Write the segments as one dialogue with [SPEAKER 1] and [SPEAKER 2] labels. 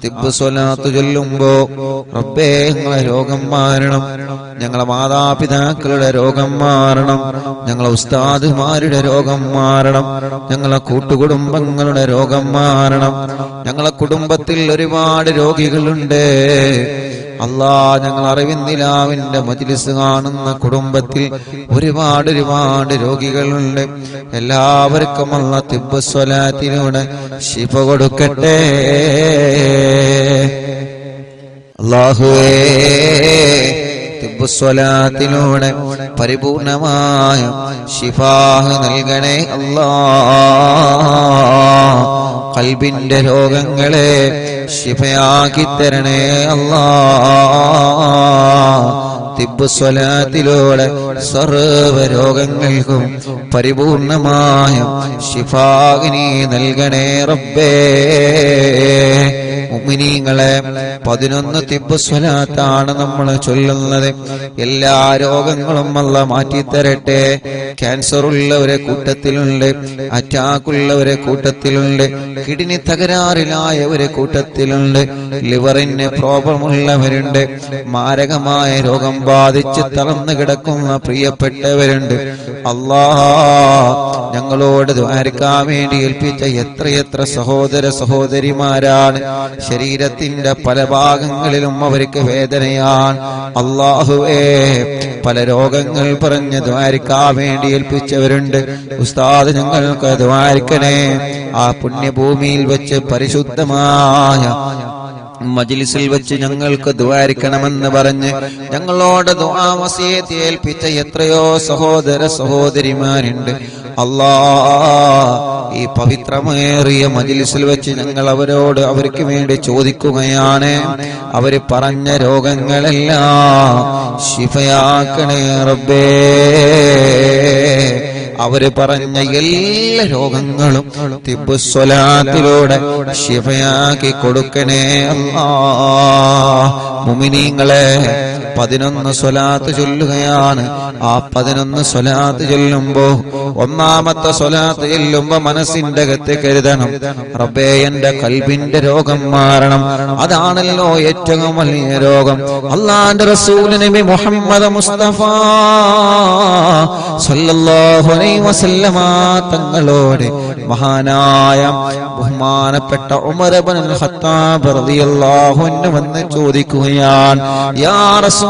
[SPEAKER 1] തിബ്ബ് സ്വലാത്ത് ചൊല്ലുമ്പോ റബ്ബേ ഞങ്ങളെ രോഗം മാറണം, ഞങ്ങളെ മാതാപിതാക്കളുടെ രോഗം മാറണം, ഞങ്ങളെ ഉസ്താദുമാരുടെ രോഗം മാറണം, ഞങ്ങളെ കൂട്ടുകുടുംബങ്ങളുടെ രോഗം മാറണം. ഞങ്ങളെ കുടുംബത്തിൽ ഒരുപാട് രോഗികളുണ്ട് അല്ലാ. ഞങ്ങൾ അറിവിന്ദിലാവിന്റെ മജ്‌ലിസ് കാണുന്ന കുടുംബത്തിൽ ഒരുപാട് രോഗികളുണ്ട്. എല്ലാവർക്കും അല്ലാഹ് തിബ്ബ് സ്വലാത്തിലൂടെ ശിഫ കൊടുക്കട്ടെ. അല്ലാഹുവേ തിബ്ബ് സ്വലാത്തിലൂടെ പരിപൂർണമായ ശിഫാഹ് നൽകണേ അല്ലാഹ്. ഖൽബിന്റെ രോഗങ്ങളെ ശിഫയാക്കി തരണേ അല്ലാഹ്. തിബ്ബ് സ്വലാത്തിലൂടെ സർവ്വ രോഗങ്ങൾക്കും പരിപൂർണമായ ശിഫാഗിനി നൽകണേ റബ്ബേ. മുഅ്മിനീങ്ങളെ 11 തിബ്ബ് സ്വലാത്താണ് നമ്മൾ ചൊല്ലുന്നത്. എല്ലാ രോഗങ്ങളും അല്ലാഹ് മാറ്റിത്തരട്ടെ. ക്യാൻസർ ഉള്ളവരെ കൂട്ടത്തിലുണ്ട്, അറ്റാക്ക് ഉള്ളവരെ കൂട്ടത്തിലുണ്ട്, കിഡ്നി തകരാറിലായവരെ കൂട്ടത്തിലുണ്ട്, ലിവറിന് പ്രോബ്ലം ഉള്ളവരുണ്ട്, മാരകമായ രോഗം ബാധിച്ച് തളർന്നു കിടക്കുന്ന പ്രിയപ്പെട്ടവരുണ്ട്. അല്ലാഹ് ഞങ്ങളോട് ദുആർക്കാൻ വേണ്ടി ഏൽപ്പിച്ച എത്രയെത്ര സഹോദര സഹോദരിമാരാണ്. ശരീരത്തിന്റെ പല ഭാഗങ്ങളിലും അവർക്ക് വേദനയാണ്. അല്ലാഹുവേ പല രോഗങ്ങൾ പറഞ്ഞ് ദുആർക്കാൻ വേണ്ടി ഏൽപ്പിച്ചവരുണ്ട്. ഉസ്താദ് ഞങ്ങൾക്ക് ദുആർക്കണേ. ആ പുണ്യഭൂമിയിൽ വെച്ച് പരിശുദ്ധമായ മജ്‌ലിസിൽ വെച്ച് ഞങ്ങൾക്ക് ദുആരിക്കണമെന്ന് പറഞ്ഞ് ഞങ്ങളോട് ദുആ വസിയത്ത് ഏൽപ്പിച്ച എത്രയോ സഹോദര സഹോദരിമാരുണ്ട്. അല്ലാഹ് ഈ പവിത്രമേറിയ മജ്‌ലിസിൽ വെച്ച് ഞങ്ങൾ അവർക്ക് വേണ്ടി ചോദിക്കുകയാണ്. അവര് പറഞ്ഞ രോഗങ്ങളെല്ലാം ശിഫയാക്കണേ റബ്ബേ. അവര് പറഞ്ഞ എല്ലാ രോഗങ്ങളും തിബ്ബ് സ്വലാത്തിലൂടെ ശിഫയാക്കി കൊടുക്കണേ അല്ലാഹ്. മുഅ്മിനീങ്ങളെ 11 സ്വലാത്ത് ചൊല്ലുകയാണ്. ആ 11 സ്വലാത്ത് ചൊല്ലുമ്പോ ഒന്നാമത്തെ സ്വലാത്ത് ചൊല്ലുമ്പോ മനസ്സിന്റെ അകത്ത് കരുതണം, റബ്ബേ എന്റെ ഖൽബിന്റെ രോഗം മാറണം. അതാണല്ലോ ഏറ്റവും വലിയ രോഗം. അല്ലാഹുവിന്റെ റസൂൽ നബി മുഹമ്മദ് മുസ്തഫ സല്ലല്ലാഹു അലൈഹി വസല്ലമ തങ്ങളോട് മഹാനായ ബഹുമാനപ്പെട്ട ഉമർ ഇബ്നുൽ ഖത്താബ് റളിയല്ലാഹു അൻഹു വന്ന് ചോദിക്കുകയാണ്, യാ റസൂലല്ലാഹ്,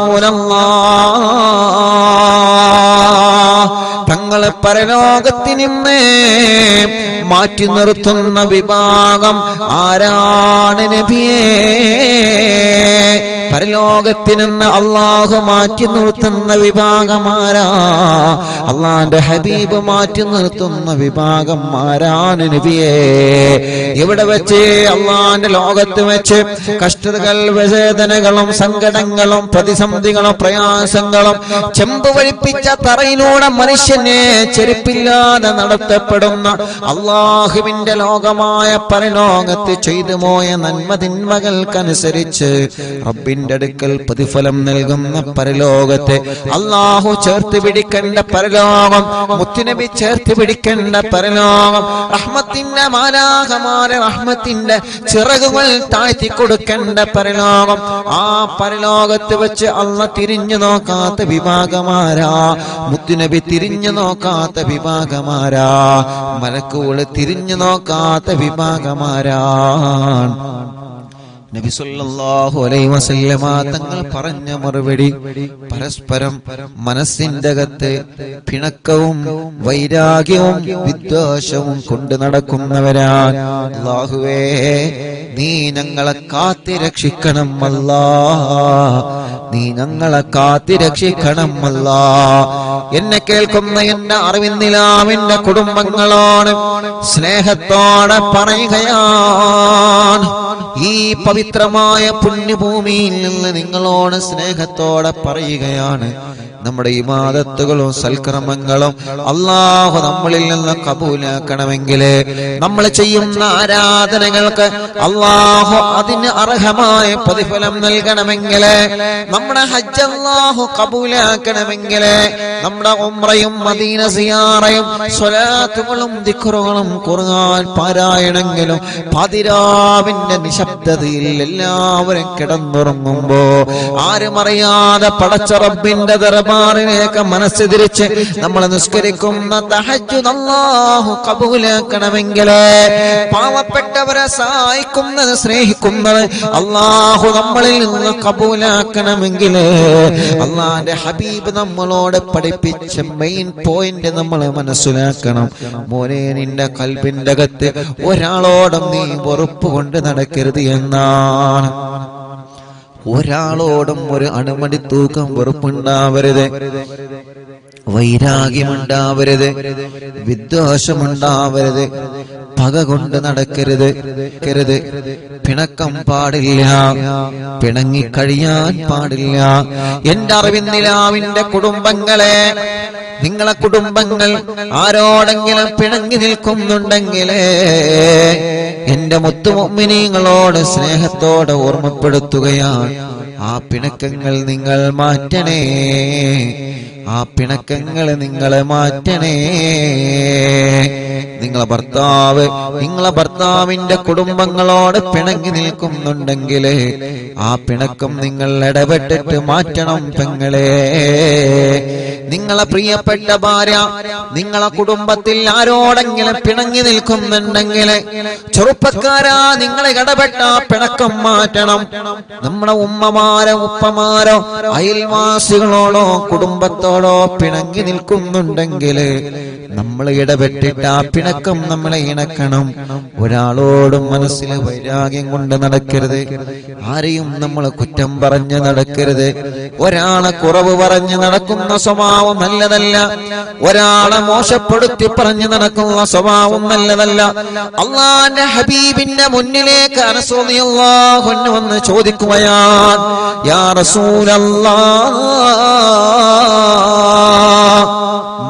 [SPEAKER 1] തങ്ങളെ പരലോകത്തിൽ നിന്ന് മാറ്റി നിർത്തുന്ന വിഭാഗം ആരാണ് നബിയേ? പരലോകത്തിൽ നിന്ന് അല്ലാഹു മാറ്റി നിർത്തുന്ന വിഭാഗമാരാ? അല്ലാഹുവിന്റെ ഹബീബ് മാറ്റി നിർത്തുന്ന വിഭാഗമാരാണ് നബിയേ? ഇവിടെ വെച്ച് അല്ലാഹുവിന്റെ ലോകത്ത് വെച്ച് കഷ്ടതകൾ, വേദനകളും സങ്കടങ്ങളും പ്രതിസന്ധികളും പ്രയാസങ്ങളും ചെമ്പ് വഴിപ്പിച്ച തറയിലൂടെ മനുഷ്യനെ ചെരുപ്പില്ലാതെ നടത്തപ്പെടുന്ന അല്ലാഹുവിന്റെ ലോകമായ പരലോകത്ത് ചെയ്തു പോയ നന്മതിന്മകൾക്കനുസരിച്ച് റബ്ബിന്റെ അടുക്കൽ പ്രതിഫലം നൽകുന്ന പരലോകത്തെ അല്ലാഹു ചേർത്ത് പിടിക്കേണ്ട പരലോകം, മുത്തുനബി ചേർത്ത് പിടിക്കേണ്ട പരലോകം, റഹ്മത്തിന്റെ മാലാഖമാരെ റഹ്മത്തിന്റെ ചിറകുകൾ താഴ്ത്തി കൊടുക്കേണ്ട പരലോകം. ആ പരലോകത്ത് വെച്ച് അല്ലാഹ് തിരിഞ്ഞു നോക്കാത്ത വിഭാഗമാരാ? മുത്തുനബി തിരിഞ്ഞു നോക്കാത്ത വിഭാഗമാരാ? മലക്കുകൾ തിരിഞ്ഞു നോക്കാത്ത വിഭാഗമാരാണ്? നബി സല്ലല്ലാഹു അലൈഹി വസല്ലമ തങ്ങൾ പറഞ്ഞ മറുപടി, പരസ്പരം മനസ്സിന്റെ അകത്ത് പിണക്കവും വൈരാഗ്യവും വിദ്വേഷവും കൊണ്ട് നടക്കുന്നവരാണ്. അല്ലാഹുവേ നീ ഞങ്ങളെ കാത്തിരക്ഷിക്കണം അല്ലാഹ്, നീ ഞങ്ങളെ കാത്തിരക്ഷിക്കണം അല്ലാഹ്. എന്നെ കേൾക്കുന്ന എന്റെ അറിവിന്ദിലാവിന്റെ കുടുംബങ്ങളോട് സ്നേഹത്തോടെ പറയുകയാണ്, ഈ പവിത്രമായ പുണ്യഭൂമിയിൽ നിന്ന് നിങ്ങളോട് സ്നേഹത്തോടെ പറയുകയാണ്, നമ്മുടെ ഇബാദത്തുകളും സൽക്കർമ്മങ്ങളും അല്ലാഹു നമ്മളിൽ നിന്ന് കബൂലാക്കണമെങ്കിൽ, നമ്മൾ ചെയ്യുന്ന ആരാധനകൾക്ക് അല്ലാഹു അതിന് അർഹമായ പ്രതിഫലം നൽകണമെങ്കിൽ, നമ്മുടെ ഹജ്ജ് അല്ലാഹു കബൂലാക്കണമെങ്കിൽ, നമ്മുടെ ഉംറയും മദീന സിയാറയും സ്വലാത്തുകളും ദിക്റുകളും ഖുർആൻ പാരായണമെങ്കിലും പാതിരാവിന്റെ നിശ നിശബ്ദതയിൽ എല്ലാവരും കിടന്നുറങ്ങുമ്പോ ആരും അറിയാതെ പടച്ച റബ്ബിന്റെ ദർബാറിലേക്ക് മനസ്സ് തിരിച്ച് നമ്മൾ നിസ്കരിക്കുന്ന തഹജ്ജുദ് അല്ലാഹു കബൂലാക്കണമെങ്കിൽ, പാവപ്പെട്ടവരെ സഹായിക്കുന്നത് സ്നേഹിക്കുന്നത് അല്ലാഹു നമ്മളിൽ നിന്ന് കബൂലാക്കണമെങ്കിൽ, അല്ലാഹുവിന്റെ ഹബീബ് നമ്മളോട് പഠിപ്പിച്ച മെയിൻ പോയിന്റ് നമ്മൾ മനസ്സിലാക്കണം. മോനെ, നിന്റെ ഖൽബിന്റെ അകത്ത് ഒരാളോടും നീ വെറുപ്പ് കൊണ്ട് നടക്കരുത് എന്നാണ്. ഒരാളോടും ഒരു അണുമണി തൂക്കം വെറുപ്പുണ്ടാവരുത്, വൈരാഗ്യമുണ്ടാവരുത്, വിദ്വേഷമുണ്ടാവരുത്, പക കൊണ്ട് നടക്കരുത്, പിണക്കം പാടില്ല, പിണങ്ങിക്കഴിയാൻ പാടില്ല. എന്റെ അറിവിന്നിലാവിന്റെ കുടുംബങ്ങളെ, നിങ്ങളെ കുടുംബങ്ങൾ ആരോടെങ്കിലും പിണങ്ങി നിൽക്കുന്നുണ്ടെങ്കിലേ എന്റെ മുത്തുമുഅ്മിനീങ്ങളോട് സ്നേഹത്തോടെ ഓർമ്മപ്പെടുത്തുകയാണ്, ആ പിണക്കങ്ങൾ നിങ്ങൾ മാറ്റണേ, ആ പിണക്കങ്ങൾ നിങ്ങൾ മാറ്റണേ. നിങ്ങളെ ഭർത്താവിന്റെ കുടുംബങ്ങളോട് പിണങ്ങി നിൽക്കുന്നുണ്ടെങ്കിൽ ആ പിണക്കം നിങ്ങൾ ഇടപെട്ടിട്ട് മാറ്റണം പെങ്ങളെ. നിങ്ങളെ പ്രിയപ്പെട്ട ഭാര്യ നിങ്ങളെ കുടുംബത്തിൽ ആരോടെങ്കിലും പിണങ്ങി നിൽക്കുന്നുണ്ടെങ്കിൽ ചെറുപ്പക്കാരാ, നിങ്ങളെ ഇടപെട്ട പിണക്കം മാറ്റണം. നമ്മുടെ ഉമ്മമാരോ ഉപ്പമാരോ അയൽവാസികളോടോ കുടുംബത്തോടോ പിണങ്ങി നിൽക്കുന്നുണ്ടെങ്കിൽ നമ്മൾ ഇടപെട്ടിട്ട് ആ പിണക്കം നമ്മളെ ഇണക്കണം. ഒരാളോടും മനസ്സിൽ വൈരാഗ്യം കൊണ്ട് നടക്കരുത്, ആരെയും നമ്മൾ കുറ്റം പറഞ്ഞ് നടക്കരുത്, ഒരാളെ കുറവ് പറഞ്ഞ് നടക്കുന്ന സ്വഭാവം നല്ലതല്ല, ഒരാളെ മോശപ്പെടുത്തി പറഞ്ഞ് നടക്കുന്ന സ്വഭാവം നല്ലതല്ല. അല്ലാഹുവിന്റെ ഹബീബിന്റെ മുന്നിലേക്ക് അനസ് റളിയല്ലാഹു അൻഹു വന്ന് ചോദിക്കുകയാണ്, യാ റസൂലല്ലാഹ്,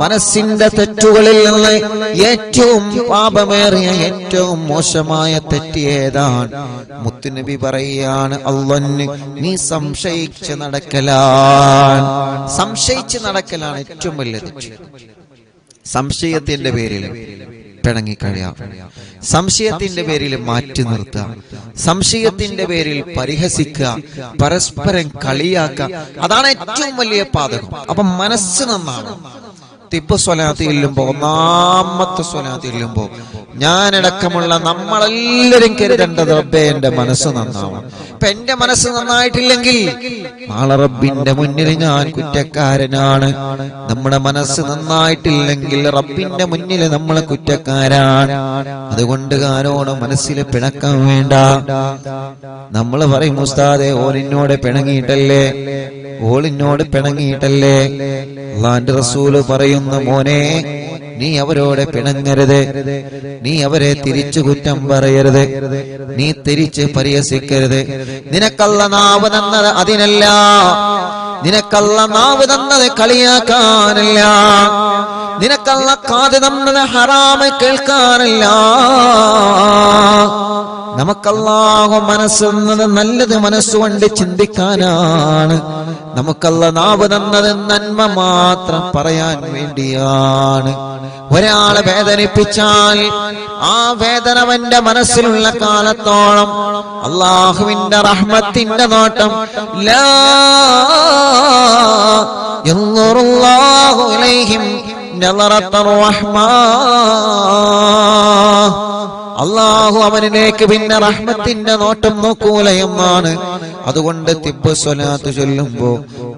[SPEAKER 1] മനസ്സിന്റെ തെറ്റുകളിൽ നിന്ന് ഏറ്റവും പാപമേറിയ ഏറ്റവും മോശമായ തെറ്റ് ഏതാണ്? മുത്തുനബി പറയാണ്, അല്ലാഹുവിനെ നീ സംശയിച്ച് നടക്കലാണ്. സംശയിച്ച് നടക്കലാണ് ഏറ്റവും വലിയ തെറ്റ്. സംശയത്തിന്റെ പേരിൽ പിണങ്ങിക്കഴിയാം, സംശയത്തിന്റെ പേരിൽ മാറ്റി നിർത്തുക, സംശയത്തിന്റെ പേരിൽ പരിഹസിക്കുക, പരസ്പരം കളിയാക്കുക, അതാണ് ഏറ്റവും വലിയ പാതകം. അപ്പൊ മനസ്സ് നന്നാണ്. തിബ് സ്വലാത്ത് ചെല്ലുമ്പോ, ഒന്നാമത്തെ സ്വലാത്ത് ചെല്ലുമ്പോ ഞാനടക്കമുള്ള നമ്മളെല്ലാരും കരുതേണ്ടത്, റബ്ബേ എന്റെ മനസ്സ് നന്നാവണം. ഇപ്പൊ എന്റെ മനസ്സ് നന്നായിട്ടില്ലെങ്കിൽ നാളെ റബ്ബിന്റെ മുന്നിൽ ഞാൻ കുറ്റക്കാരനാണ്. നമ്മുടെ മനസ്സ് നന്നായിട്ടില്ലെങ്കിൽ റബ്ബിന്റെ മുന്നിൽ നമ്മൾ കുറ്റക്കാരാണ്. അതുകൊണ്ട് ആരോട് മനസ്സിൽ പിണക്കം വേണ്ട. നമ്മൾ പറയും, ഉസ്താദേ ഓലിനോട് പിണങ്ങിയിട്ടല്ലേ, ഓളിനോട് പിണങ്ങിയിട്ടല്ലേ. അല്ലാഹുവിന്റെ റസൂല് പറയുന്നു, മോനെ നീ അവരോട് പിണങ്ങരുത്, നീ അവരെ തിരിച്ചു കുറ്റം പറയരുത്, നീ തിരിച്ച് പരിഹസിക്കരുത്. നിനക്കല്ല നാവ് തന്നത് അതിനല്ല, നിനക്കല്ല നാവ് തന്നത് കളിയാക്കാനല്ല, നിനക്കല്ല കാത് തന്നത് ഹറാമ് കേൾക്കാനല്ല. നമുക്കല്ലാഹു മനസ്സ് തന്നത് നല്ലത് മനസ്സുകൊണ്ട് ചിന്തിക്കാനാണ്. നമുക്കല്ല നാവ് തന്നത് നന്മ മാത്രം പറയാൻ വേണ്ടിയാണ്. ഒരാളെ വേദനിപ്പിച്ചാൽ ആ വേദന അവന്റെ മനസ്സിലുള്ള കാലത്തോളം അല്ലാഹുവിന്റെ റഹ്മത്തിന്റെ നോട്ടം ലാ യൻദുറുല്ലാഹു ഇലൈഹിം നളറത്തുർ റഹ്മാ, അല്ലാഹു അവനിലേക്ക് പിന്നെ റഹ്മത്തിന്റെ നോട്ടം നോക്കൂല എന്നാണ്. അതുകൊണ്ട് തിബ് സ്വലാത്ത് ചൊല്ലുമ്പോ,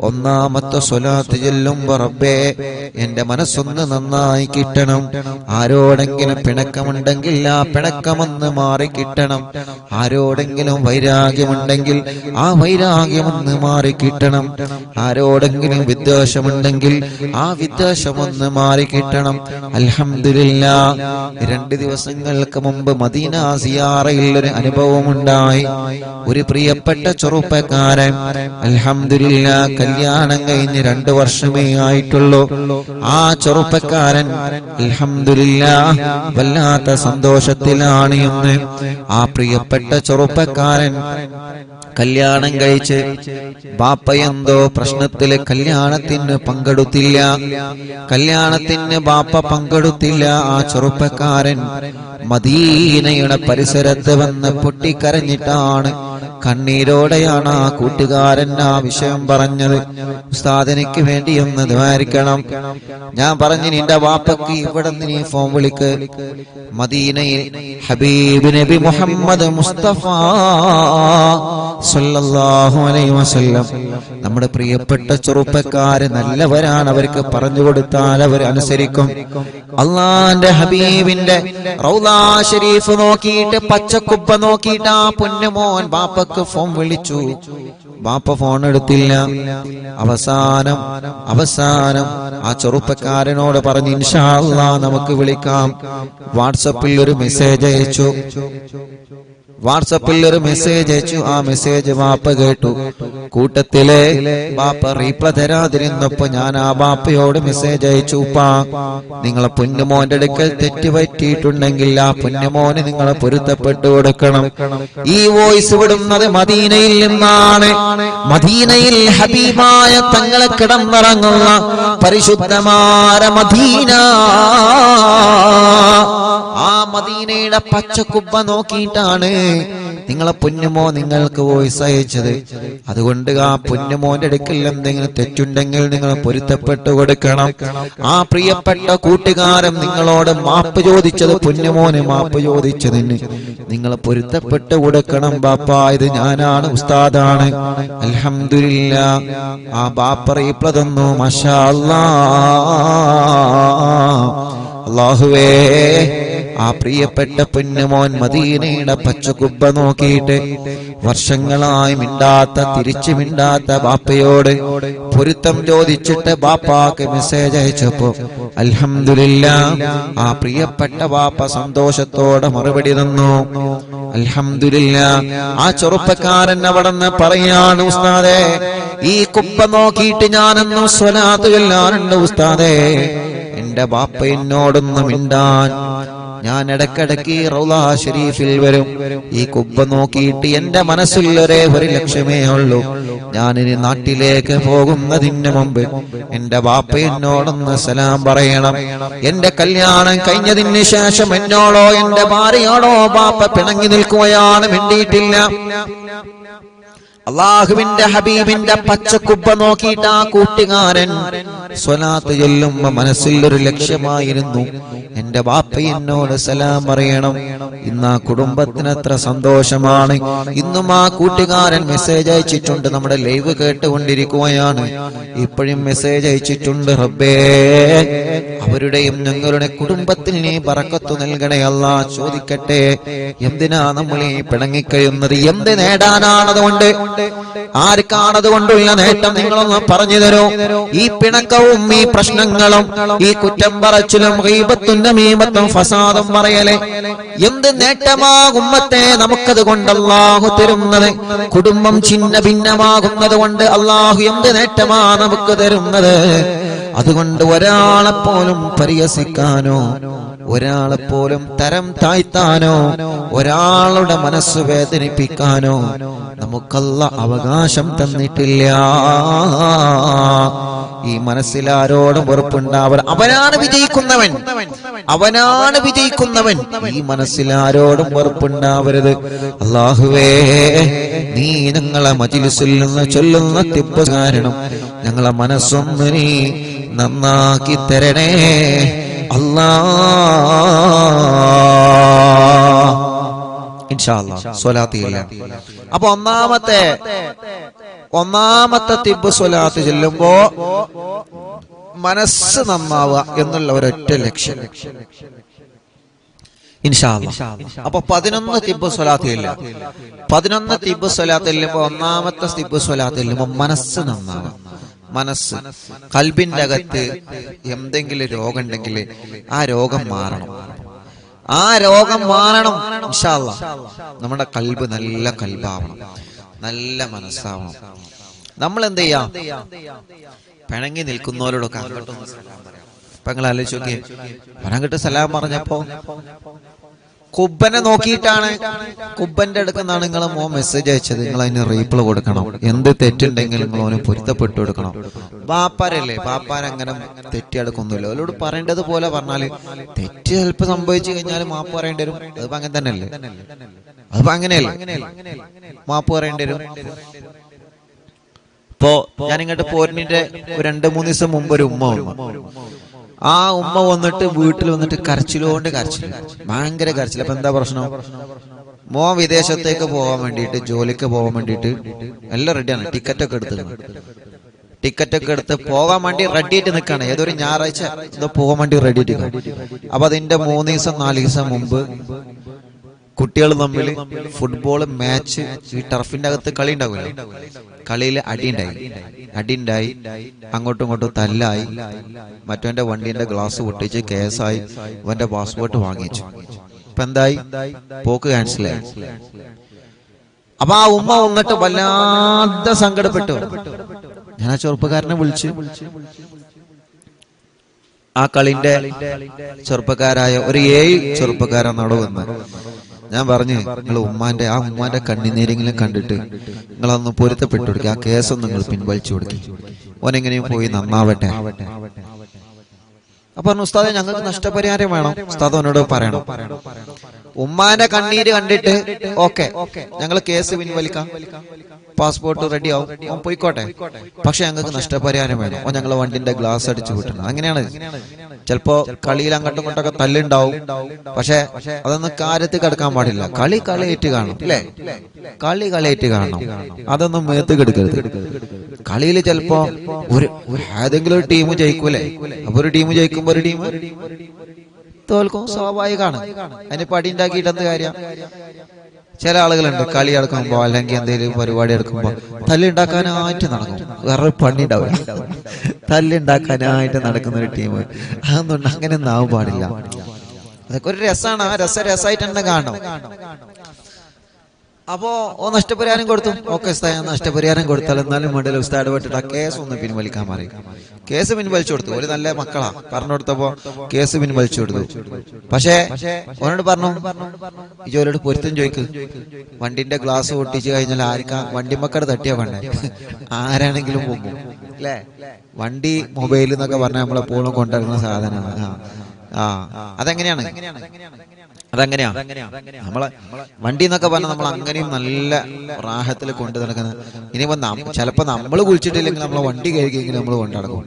[SPEAKER 1] ഒന്നാമത്തെ സ്വലാത്ത് ചൊല്ലുമ്പോ, റബ്ബേ എന്റെ മനസ്സൊന്ന് നന്നായി കിട്ടണം. ആരോടെങ്കിലും പിണക്കമുണ്ടെങ്കിൽ ആ പിണക്കമൊന്ന് മാറി കിട്ടണം. ആരോടെങ്കിലും വൈരാഗ്യമുണ്ടെങ്കിൽ ആ വൈരാഗ്യമൊന്ന് മാറി കിട്ടണം. ആരോടെങ്കിലും വിദ്വേഷമുണ്ടെങ്കിൽ ആ വിദ്വേഷമൊന്ന് മാറി കിട്ടണം. അൽഹംദുലില്ലാഹ്, 2 ദിവസങ്ങൾക്ക് മുമ്പ് മദീന സിയാറയിൽ ഒരു അനുഭവം ഉണ്ടായി. ഒരു പ്രിയപ്പെട്ട ചെറുപ്പക്കാരൻ അൽഹംദുലില്ലാഹ് കല്യാണം കഴിഞ്ഞ് 2 വർഷമേ ആയിട്ടുള്ളൂ. ആ ചെറുപ്പക്കാരൻ അൽഹംദുലില്ലാഹ് വല്ലാത്ത സന്തോഷത്തിലാണ് ഇന്ന്. ആ പ്രിയപ്പെട്ട ചെറുപ്പക്കാരൻ കല്യാണം കഴിച്ച് ബാപ്പ എന്തോ പ്രശ്നത്തില് കല്യാണത്തിന് പങ്കെടുത്തില്ല. കല്യാണത്തിന് ബാപ്പ പങ്കെടുത്തില്ല. ആ ചെറുപ്പക്കാരൻ മദീനയുടെ പരിസരത്ത് വന്ന് പൊട്ടിക്കരഞ്ഞിട്ടാണ്, കണ്ണീരോടെയാണ് ആ കൂട്ടുകാരൻ ആ വിഷയം പറഞ്ഞത്. ഉസ്താദ് എനിക്ക് വേണ്ടി ഒന്ന് ദ്വാരിക്കണം. ഞാൻ പറഞ്ഞു, നിന്റെ വാപ്പക്ക് ഇവിടെ നിന്ന് നീ ഫോൺ വിളിക്ക്. മദീനയിൽ ഹബീബ് നബി മുഹമ്മദ് മുസ്തഫ സല്ലല്ലാഹു അലൈഹി വസല്ലം, നമ്മുടെ പ്രിയപ്പെട്ട ചെറുപ്പക്കാര് നല്ലവരാണ്, അവർക്ക് പറഞ്ഞു കൊടുത്താൽ അവർ അനുസരിക്കും. അള്ളാന്റെ ഹബീബിന്റെ റൗളാ ശരീഫ് നോക്കിയിട്ട്, പച്ചക്കുബ്ബ നോക്കിയിട്ട് ആ പൊന്നുമോൻ ബാപ്പക്ക് ഫോൺ വിളിച്ചു. ബാപ്പ ഫോൺ എടുത്തില്ല. അവസാനം ആ ചെറുപ്പക്കാരനോട് പറഞ്ഞു, ഇൻഷാ അല്ലാഹ് നമുക്ക് വിളിക്കാം. വാട്സപ്പിൽ ഒരു മെസ്സേജ് അയച്ചു. ആ മെസ്സേജ് ബാപ്പ കേട്ടു. കൂട്ടത്തിലെ ബാപ്പ റീപ്ലൈ തരാതിരുന്നപ്പോ ഞാൻ ആ ബാപ്പയോട് മെസ്സേജ് അയച്ചു, ഉപ്പാ നിങ്ങളെ പൊന്നുമോന്റെ അടുക്കൽ തെറ്റ് പറ്റിയിട്ടുണ്ടെങ്കിൽ ആ പൊന്നുമോന് നിങ്ങളെ പൊരുത്തപ്പെട്ടു കൊടുക്കണം. ഈ വോയിസ് വിടുന്നത് മദീനയിൽ നിന്നാണ്. മദീനയിൽ ഹബീബായ തങ്ങളെ കിടന്നിറങ്ങുന്ന പരിശുദ്ധമായ മദീന. ആ മദീനയുടെ പച്ചക്കുബ്ബ നോക്കിയിട്ടാണ് നിങ്ങളെ പൊന്നുമോ നിങ്ങൾക്ക് വോയിസ് അയച്ചത്. അതുകൊണ്ട് ആ പൊന്നുമോന്റെ അടുക്കൽ എന്തെങ്കിലും തെറ്റുണ്ടെങ്കിൽ നിങ്ങൾ പൊരുത്തപ്പെട്ടു കൊടുക്കണം. ആ പ്രിയപ്പെട്ട കൂട്ടുകാരൻ നിങ്ങളോട് മാപ്പ് ചോദിച്ചത്, പൊന്നുമോന് മാപ്പ് ചോദിച്ചതിന് നിങ്ങൾ പൊരുത്തപ്പെട്ടു കൊടുക്കണം. ബാപ്പ ഇത് ഞാനാണ്, ഉസ്താദാണ്. അൽഹംദുലില്ലാഹ് ആ ബാപ്പ റീപ്ലൈ തന്നു. മാഷാ അല്ലാഹ്. അല്ലാഹുവേ, ആ പ്രിയപ്പെട്ട പൊന്നുമോൻ മദീനയുടെ പച്ചക്കുബ്ബ നോക്കിയിട്ട് വർഷങ്ങളായി തിരിച്ചു മിണ്ടാത്ത ബാപ്പയോട് പൊരുത്തം ചോദിച്ചിട്ട് ബാപ്പാക്ക് മെസ്സേജ് അയച്ചപ്പോ അൽഹംദുലില്ലാഹ് ആ പ്രിയപ്പെട്ട ബാപ്പ സന്തോഷത്തോടെ മറുപടി തന്നു. അൽഹംദുലില്ലാഹ്. ആ ചെറുപ്പക്കാരൻ അവിടെന്ന് പറയാണ്, ഉസ്താദേ ഈ കുബ്ബ നോക്കിയിട്ട് ഞാനെന്നും സ്വലാത്ത് ചൊല്ലാറുണ്ട് ഉസ്താദേ. എന്റെ ബാപ്പ എന്നോടൊന്ന് മിണ്ടാൻ ഞാൻ ഇടക്കിടക്ക് റൗളാ ഷരീഫിൽ വരും. ഈ കുബ്ബ നോക്കിയിട്ട് എന്റെ മനസ്സിൽ ഒരു ലക്ഷ്യമേ ഉള്ളൂ, ഞാനിനി നാട്ടിലേക്ക് പോകുന്നതിന് മുമ്പ് എന്റെ ബാപ്പ എന്നോടൊന്ന് സലാം പറയണം. എന്റെ കല്യാണം കഴിഞ്ഞതിന് ശേഷം എന്നോടോ എന്റെ ഭാര്യയോടോ ബാപ്പ പിണങ്ങി നിൽക്കുകയാണ്, മിണ്ടിയിട്ടില്ല. അള്ളാഹുവിന്റെ ഹബീബിന്റെ പച്ചക്കുബ്ബ നോക്കിയിട്ട് ആ കൂട്ടുകാരൻ സ്വലാത്ത് ചൊല്ലുമ്പോ മനസ്സിൽ ഒരു ലക്ഷ്യമായിരുന്നു, എന്റെ ബാപ്പ എന്നോട് സലാം പറയണം. ഇന്ന് ആ കുടുംബത്തിന് എത്ര സന്തോഷമാണ്. ഇന്നും ആ കൂട്ടുകാരൻ മെസ്സേജ് അയച്ചിട്ടുണ്ട്, നമ്മുടെ ലൈവ് കേട്ടുകൊണ്ടിരിക്കുകയാണ്, ഇപ്പോഴും മെസ്സേജ് അയച്ചിട്ടുണ്ട്. റബ്ബേ, അവരുടെയും ഞങ്ങളുടെ കുടുംബത്തിൽ നീ ബറക്കത്ത് നൽകണേ അല്ലാ. ചോദിക്കട്ടെ, എന്തിനാ നമ്മൾ ഈ പിണങ്ങിക്കഴിയുന്നത്? എന്ത് നേടാനാണതുകൊണ്ട്? ആർക്കാണതുകൊണ്ടുള്ള നേട്ടം? നിങ്ങളൊന്ന് പറഞ്ഞു തരൂ. ഈ പിണക്കവും ഈ പ്രശ്നങ്ങളും ഈ കുറ്റം പറച്ചിലും ഗീബത്തും നമീമത്തും ഫസാദും പറയലേ എന്ത് നേട്ടമാകും ഉമ്മത്തെ നമുക്കത് കൊണ്ട് അല്ലാഹു തരുന്നത്? കുടുംബം ഛിന്ന ഭിന്നമാകുന്നത് കൊണ്ട് അല്ലാഹു എന്ത് നേട്ടമാ നമുക്ക് തരുന്നത്? അതുകൊണ്ട് ഒരാളെപ്പോലും പരിഹസിക്കാനോ ഒരാളെപ്പോലും തരം താഴ്ത്താനോ ഒരാളുടെ മനസ്സ് വേദനിപ്പിക്കാനോ നമുക്കല്ല അവകാശം തന്നിട്ടില്ല. ഈ മനസ്സിൽ ആരോടും വെറുപ്പുണ്ടാവർ, അവനാണ് വിജയിക്കുന്നവൻ, അവനാണ് വിജയിക്കുന്നവൻ. ഈ മനസ്സിൽ ആരോടും വെറുപ്പുണ്ടാവരുത്. അല്ലാഹുവേ, നീ ഞങ്ങളെ മജ്‌ലിസിൽ നിന്ന് ചൊല്ലുന്ന തിബ്ബ് കാരണം ഞങ്ങളെ മനസ്സൊന്ന് നീ നന്നാക്കി തരണേ അല്ലാഹ്. ഇൻഷാ അല്ലാഹ് സ്വലാത്ത് ചെയ്യാം. അപ്പൊ ഒന്നാമത്തെ തിബ്ബ് സ്വലാത്ത് ചൊല്ലുമ്പോ മനസ്സ് നന്നാവുക എന്നുള്ള ഒരൊറ്റ ലക്ഷ്യം. ഇൻഷാ അല്ലാഹ്. അപ്പൊ 11 തിബ്ബ് സ്വലാത്ത് ഇല്ല. 11 തിബ്ബ് സ്വലാത്ത് ചെല്ലുമ്പോ ഒന്നാമത്തെ തിബ്ബ് സ്വലാത്ത് ചെല്ലുമ്പോ മനസ്സ് നന്നാവുക. മനസ്സ്, കൽബിന്റെ അകത്ത് എന്തെങ്കിലും രോഗം ഉണ്ടെങ്കിൽ ആ രോഗം മാറണം. ആ രോഗം മാറണം. ഇൻഷാ അല്ലാഹ് നമ്മുടെ കൽബ് നല്ല കൽബാവണം, നല്ല മനസ്സാവണം. നമ്മൾ എന്ത് ചെയ്യാം? പിണങ്ങി നിൽക്കുന്നവരോടൊക്കെ അങ്ങോട്ടൊന്ന് സലാം പറയാം. ഇപ്പൊ നിങ്ങൾ ആലോചിച്ച് നോക്കിയേ, അങ്ങോട്ട് സലാം പറഞ്ഞപ്പോ കുബ്ബനെ നോക്കിയിട്ടാണ്, കുബ്ബന്റെ അടുക്കുന്നാണ് നിങ്ങളെ മോൻ മെസ്സേജ് അയച്ചത്. നിങ്ങൾ അതിന് റീപ്ലൈ കൊടുക്കണം. എന്ത് തെറ്റുണ്ടെങ്കിൽ നിങ്ങൾ അവന് പൊരുത്തപ്പെട്ടു കൊടുക്കണം. ബാപ്പാരല്ലേ, ബാപ്പാരങ്ങനെ തെറ്റിയെടുക്കൊന്നുമില്ല. അവരോട് പറയേണ്ടത് പോലെ പറഞ്ഞാല് തെറ്റ് ചിലപ്പോ സംഭവിച്ചു കഴിഞ്ഞാൽ മാപ്പ് പറയേണ്ടി വരും. അതിപ്പോ അങ്ങനെ തന്നെയല്ലേ, അതിപ്പോ അങ്ങനെയല്ലേ, മാപ്പ് പറയേണ്ടി വരും. ഇപ്പോ ഞാൻ ഇങ്ങോട്ട് പോരിന്റെ 2-3 ദിവസം മുമ്പ് ഒരു ഉമ്മ വന്നു. ആ ഉമ്മ വന്നിട്ട് വീട്ടിൽ വന്നിട്ട് കരച്ചിലോണ്ട് കരച്ചിൽ, ഭയങ്കര കരച്ചിൽ. അപ്പൊ എന്താ പ്രശ്നം? മോൻ വിദേശത്തേക്ക് പോകാൻ വേണ്ടിയിട്ട്, ജോലിക്ക് പോകാൻ വേണ്ടിയിട്ട് എല്ലാം റെഡിയാണ്. ടിക്കറ്റൊക്കെ എടുത്ത് പോകാൻ വേണ്ടി റെഡി ആയിട്ട് നിൽക്കാണ്. ഏതൊരു ഞായറാഴ്ച ഇത് പോകാൻ വേണ്ടി റെഡി ആയിട്ട്. അപ്പൊ അതിന്റെ 3 ദിവസം 4 ദിവസം മുമ്പ് കുട്ടികൾ തമ്മിൽ ഫുട്ബോൾ മാച്ച്, ഈ ടർഫിന്റെ അകത്ത് കളി ഉണ്ടാവില്ല, കളിയിൽ അടിയുണ്ടായി, അങ്ങോട്ടും ഇങ്ങോട്ടും തല്ലായി. മറ്റവന്റെ വണ്ടീന്റെ ഗ്ലാസ് പൊട്ടിച്ച് കേസായി. അവന്റെ പാസ്പോർട്ട് വാങ്ങിച്ചു. ഇപ്പൊ എന്തായി? പോക്ക് ക്യാൻസലായി. അപ്പൊ ആ ഉമ്മ വന്നിട്ട് വല്ലാതെ സങ്കടപ്പെട്ടു. ഞാൻ ആ ചെറുപ്പക്കാരനെ വിളിച്ച്, ആ കളിന്റെ ചെറുപ്പക്കാരായ ഒരു 7 ചെറുപ്പക്കാരാണ് അവിടെ വന്ന്. ഞാൻ പറഞ്ഞു, നിങ്ങൾ ആ ഉമ്മാന്റെ കണ്ണിനീരെങ്കിലും കണ്ടിട്ട് നിങ്ങളൊന്ന് പൊരുത്തപ്പെട്ടു കൊടുക്കുക, ആ കേസൊന്നും നിങ്ങൾ പിൻവലിച്ചു കൊടുക്കുക, ഓനെങ്ങനെയും പോയി നന്നാവട്ടെ. അപ്പൊ പറഞ്ഞു, ഉസ്താദെ ഞങ്ങൾക്ക് നഷ്ടപരിഹാരം വേണം. ഉസ്താദ് അവനോട് പറയണം, ഉമ്മാന്റെ കണ്ണീര് കണ്ടിട്ട് ഓക്കെ ഞങ്ങൾ കേസ് പിൻവലിക്കാം, പാസ്പോർട്ട് റെഡി ആവും, ഓൻ പോയിക്കോട്ടെ, പക്ഷെ ഞങ്ങൾക്ക് നഷ്ടപരിഹാരം വേണം, ഓ ഞങ്ങളെ വണ്ടിന്റെ ഗ്ലാസ് അടിച്ചു വിട്ടണം. അങ്ങനെയാണ്. ചിലപ്പോ കളിയിൽ അങ്ങോട്ടും ഇങ്ങോട്ടൊക്കെ തല്ലുണ്ടാവും, പക്ഷെ അതൊന്നും കാര്യത്തിൽ കിടക്കാൻ പാടില്ല. കളിയായിട്ട് കാണണം, അല്ലേ? കളിയായിട്ട് കാണണം, അതൊന്നും മേത്ത് കെടുക്കരുത്. കളിയിൽ ചിലപ്പോ ഏതെങ്കിലും ഒരു ടീം ജയിക്കൂലേ, അപ്പൊ ഒരു ടീം ജയിക്കുമ്പോ ഒരു ടീം തോൽക്കും, സ്വാഭാവികമാണ്. അതിന് പടി ഉണ്ടാക്കിയിട്ട് എന്ത് കാര്യം? ചില ആളുകളുണ്ട് കളി എടുക്കുമ്പോ അല്ലെങ്കിൽ എന്തെങ്കിലും പരിപാടി എടുക്കുമ്പോ തല്ലുണ്ടാക്കാനായിട്ട് നടക്കും, വേറെ പണി ഉണ്ടാവില്ല, തല്ലുണ്ടാക്കാനായിട്ട് നടക്കുന്ന ഒരു ടീം. അതൊന്നും അങ്ങനെ ഒന്നും ആവാൻ പാടില്ല. അതൊക്കെ ഒരു രസമാണ്. ആ രസമായിട്ട് തന്നെ കാണണം. അപ്പോ നഷ്ടപരിഹാരം കൊടുത്തു. ഓക്കെ ഉസ്താദ്, നഷ്ടപരിഹാരം കൊടുത്താൽ എന്നാലും വേണ്ടില്ല, ഉസ്താദ് ഇടപെട്ടിട്ട് ആ കേസ് ഒന്ന് പിൻവലിക്കാൻ പറയും. കേസ് പിൻവലിച്ചു കൊടുത്തു. ഒരു നല്ല മക്കളാ, പറഞ്ഞു കൊടുത്തപ്പോ കേസ് പിൻവലിച്ചു കൊടുത്തു. പക്ഷേ അവനോട് പറഞ്ഞു, ഈ ജോലിയോട് പൊരുത്തം ചോദിക്ക്, വണ്ടിന്റെ ഗ്ലാസ് പൊട്ടിച്ചു കഴിഞ്ഞാൽ ആർക്കാ വണ്ടി മക്കടെ തട്ടിയാ വേണ്ടേ? ആരാണെങ്കിലും പോകും, അല്ലേ? വണ്ടി മൊബൈൽ എന്നൊക്കെ പറഞ്ഞാൽ നമ്മളെപ്പോഴും കൊണ്ടുവരുന്ന സാധനമാണ്. അതെങ്ങനെയാണ് നമ്മളെ വണ്ടി എന്നൊക്കെ പറഞ്ഞാൽ നമ്മൾ അങ്ങനെയും നല്ല റാഹത്തിൽ കൊണ്ടു നടക്കുന്നത്. ഇനിയിപ്പോ ചിലപ്പോ നമ്മൾ കുളിച്ചിട്ടില്ലെങ്കിൽ നമ്മളെ വണ്ടി കഴുകിയെങ്കിലും നമ്മൾ കൊണ്ടുനടക്കും.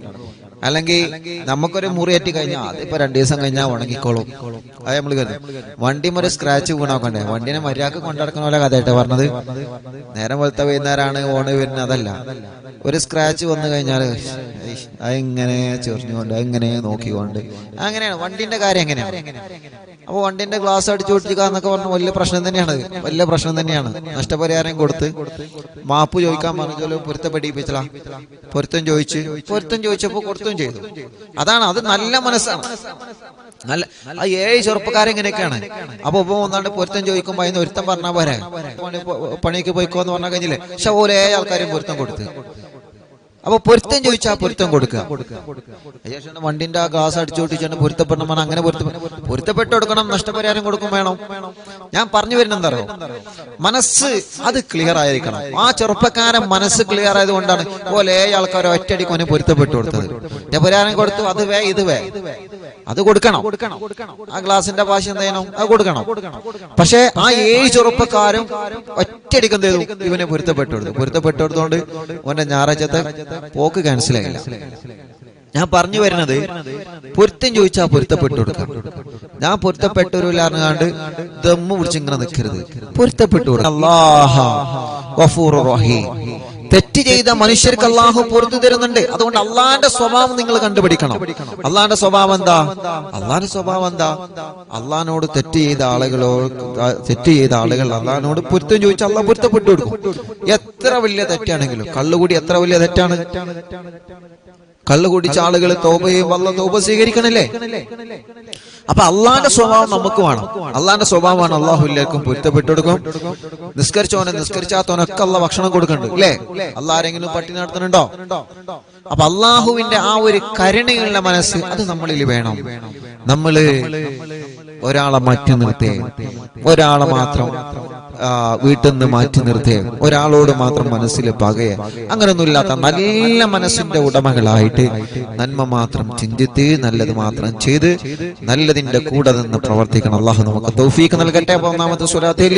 [SPEAKER 1] അല്ലെങ്കിൽ നമുക്കൊരു മുറിയേറ്റി കഴിഞ്ഞാൽ അതിപ്പോ 2 ദിവസം കഴിഞ്ഞാൽ ഉണങ്ങിക്കോളും. അത് നമ്മൾ കരുതും. വണ്ടി ഒരു സ്ക്രാച്ച് വീണാക്കണ്ടേ? വണ്ടിനെ മര്യാദക്ക് കൊണ്ടുനടക്കുന്ന പോലെ കഥയായിട്ട് പറഞ്ഞത്. നേരം വെളുത്ത വൈകുന്നേരമാണ് ഓണ് വരുന്നത്, അതല്ല. ഒരു സ്ക്രാച്ച് വന്നു കഴിഞ്ഞാൽ അതിങ്ങനെ ചെറിഞ്ഞുകൊണ്ട് അതിങ്ങനെ നോക്കിക്കൊണ്ട് അങ്ങനെയാണ് വണ്ടിന്റെ കാര്യം. എങ്ങനെയാണ്? അപ്പൊ വണ്ടിന്റെ ഗ്ലാസ് അടിച്ചു പൊട്ടിക്കുക എന്നൊക്കെ പറഞ്ഞ വലിയ പ്രശ്നം തന്നെയാണ്. നഷ്ടപരിഹാരം കൊടുത്ത് മാപ്പ് ചോദിക്കാൻ പറഞ്ഞാലും പൊരുത്തപ്പെടിപ്പിച്ചല. പൊരുത്തം ചോദിച്ചപ്പോ കൊടുത്തും ചെയ്തു. അതാണ്, അത് നല്ല മനസ്സാണ്. നല്ല ആ 7 ചെറുപ്പക്കാരെങ്ങനെയൊക്കെയാണ്. അപ്പൊ ഒന്നാണ്ട് പൊരുത്തം ചോദിക്കുമ്പോ അതിന് ഒരുത്തം പറഞ്ഞാൽ പോരെ, പണിക്ക് പോയിക്കോന്ന് പറഞ്ഞാൽ കഴിഞ്ഞില്ലേ? പക്ഷെ ഓരോ ആൾക്കാരും പൊരുത്തം കൊടുത്ത്. അപ്പൊ പൊരുത്തം ചോദിച്ചാൽ പൊരുത്തം കൊടുക്കുക. വണ്ടിന്റെ ആ ഗ്ലാസ് അടിച്ചു പൊട്ടിച്ചാണ് പൊരുത്തപ്പെടണം. അങ്ങനെ പൊരുത്തപ്പെട്ട് കൊടുക്കണം, നഷ്ടപരിഹാരം കൊടുക്കും വേണം. ഞാൻ പറഞ്ഞു വരുന്നത് എന്താ അറിയോ? മനസ്സ് അത് ക്ലിയർ ആയിരിക്കണം. ആ ചെറുപ്പക്കാരൻ മനസ്സ് ക്ലിയർ ആയത് കൊണ്ടാണ് പോലെ ആൾക്കാർ ഒറ്റയടിക്കൊനെ പൊരുത്തപ്പെട്ടു കൊടുത്തത്. നഷ്ടപരിഹാരം കൊടുത്തു, അത് അത് കൊടുക്കണം. ആ ഗ്ലാസിന്റെ ഭാഷ എന്തായാലും അത് കൊടുക്കണം. പക്ഷെ ആ 7 ചെറുപ്പക്കാരും ഒറ്റയടിക്ക് എന്ത് ചെയ്തു? ഇവനെ പൊരുത്തപ്പെട്ടെടുത്തോണ്ട് ഓന്റെ ഞായറാഴ്ചത്തെ പോക്ക് ക്യാൻസലായില്ല. ഞാൻ പറഞ്ഞു വരുന്നത്, പൊരുത്തം ചോദിച്ചാൽ പൊരുത്തപ്പെട്ടു കൊടുക്കാം. ഞാൻ പൊരുത്തപ്പെട്ടൊരുല്ലാണ്ട് ദമ്മ് പിടിച്ച് ഇങ്ങനെ നിൽക്കരുത്. പൊരുത്തപ്പെട്ടു കൊടുക്കാം. അല്ലാഹു ഗഫൂറുർ റഹീം. തെറ്റ് ചെയ്ത മനുഷ്യർക്ക് അള്ളാഹു പുറത്തു തരുന്നുണ്ട്. അതുകൊണ്ട് അള്ളാന്റെ സ്വഭാവം നിങ്ങൾ കണ്ടുപിടിക്കണം. അള്ളാന്റെ സ്വഭാവം എന്താ? അള്ളാഹിനോട് തെറ്റ് ചെയ്ത ആളുകൾ അള്ളാഹിനോട് പൊരുത്തം ചോദിച്ചാൽ അള്ളാഹ് പൊരുത്തപ്പെട്ടു കൊടുക്കും. എത്ര വലിയ തെറ്റാണെങ്കിലും. കള്ളുകൂടി എത്ര വലിയ തെറ്റാണ്? കള്ളു കുടിച്ച ആളുകൾ തൗബ സ്വീകരിക്കണല്ലേ? അപ്പൊ അള്ളാന്റെ സ്വഭാവം നമുക്ക് വേണം. അള്ളാന്റെ സ്വഭാവമാണ് അള്ളാഹു എല്ലാവർക്കും പൊരുത്തപ്പെട്ടു കൊടുക്കും. നിസ്കരിച്ചോനെ നിസ്കരിച്ചാത്തോനൊക്കെ അള്ളാഹ് ഭക്ഷണം കൊടുക്കുന്നുണ്ട് അല്ലേ? അള്ളാഹ് ആരെങ്കിലും പട്ടിണി നടത്തുന്നുണ്ടോ? അപ്പൊ അള്ളാഹുവിന്റെ ആ ഒരു കരുണയുള്ള മനസ്സ് അത് നമ്മളിൽ വേണം. നമ്മള് ഒരാളെ മാറ്റി നിർത്തേ, ഒരാളെ മാത്രം വീട്ടിൽ നിന്ന് മാറ്റി നിർത്തേ, ഒരാളോട് മാത്രം മനസ്സിൽ പകയെ, അങ്ങനൊന്നുമില്ലാത്ത നല്ല മനസ്സിന്റെ ഉടമകളായിട്ട് നന്മ മാത്രം ചിന്തിത്ത് നല്ലത് മാത്രം ചെയ്ത് നല്ലതിന്റെ കൂടെ നിന്ന് പ്രവർത്തിക്കണം. അള്ളാഹു നമുക്ക് തൗഫീഖ് നൽകട്ടെ. അപ്പൊ ഒന്നാമത്തെ സ്വലാത്തിൽ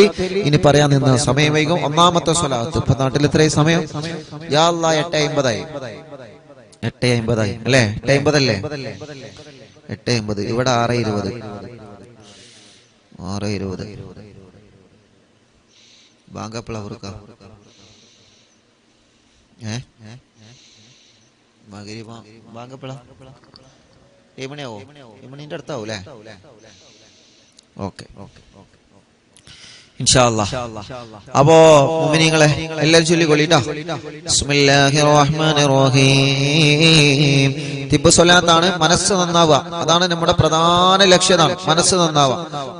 [SPEAKER 1] ഇനി പറയാൻ നിന്ന് സമയം വൈകും. ഒന്നാമത്തെ സ്വലാത്ത് ഇപ്പൊ നാട്ടിൽ ഇത്രയും സമയം യാ അല്ലാഹ് 8:50 8:50 അല്ലേ? 8:50 അല്ലേ? 8:50. ഇവിടെ 6:20 ബാങ്കപ്പള അവർക്ക് ബാങ്കപ്പള 7 മണിയാവോ? 7 മണിന്റെ അടുത്താവും അല്ലേ? ഓക്കെ ഇൻഷാ അല്ലാഹ്. അപ്പോ മുഅ്മിനീങ്ങളെ എല്ലാവരും ചൊല്ലിക്കൊള്ളിട്ടോ. ബിസ്മില്ലാഹിർ റഹ്മാനിർ റഹീം. തിബ് സ്വലാത്താണ് മനസ്സ് നന്നാവുക. അതാണ് നമ്മുടെ പ്രധാന ലക്ഷ്യം. മനസ്സ് നന്നാവുക,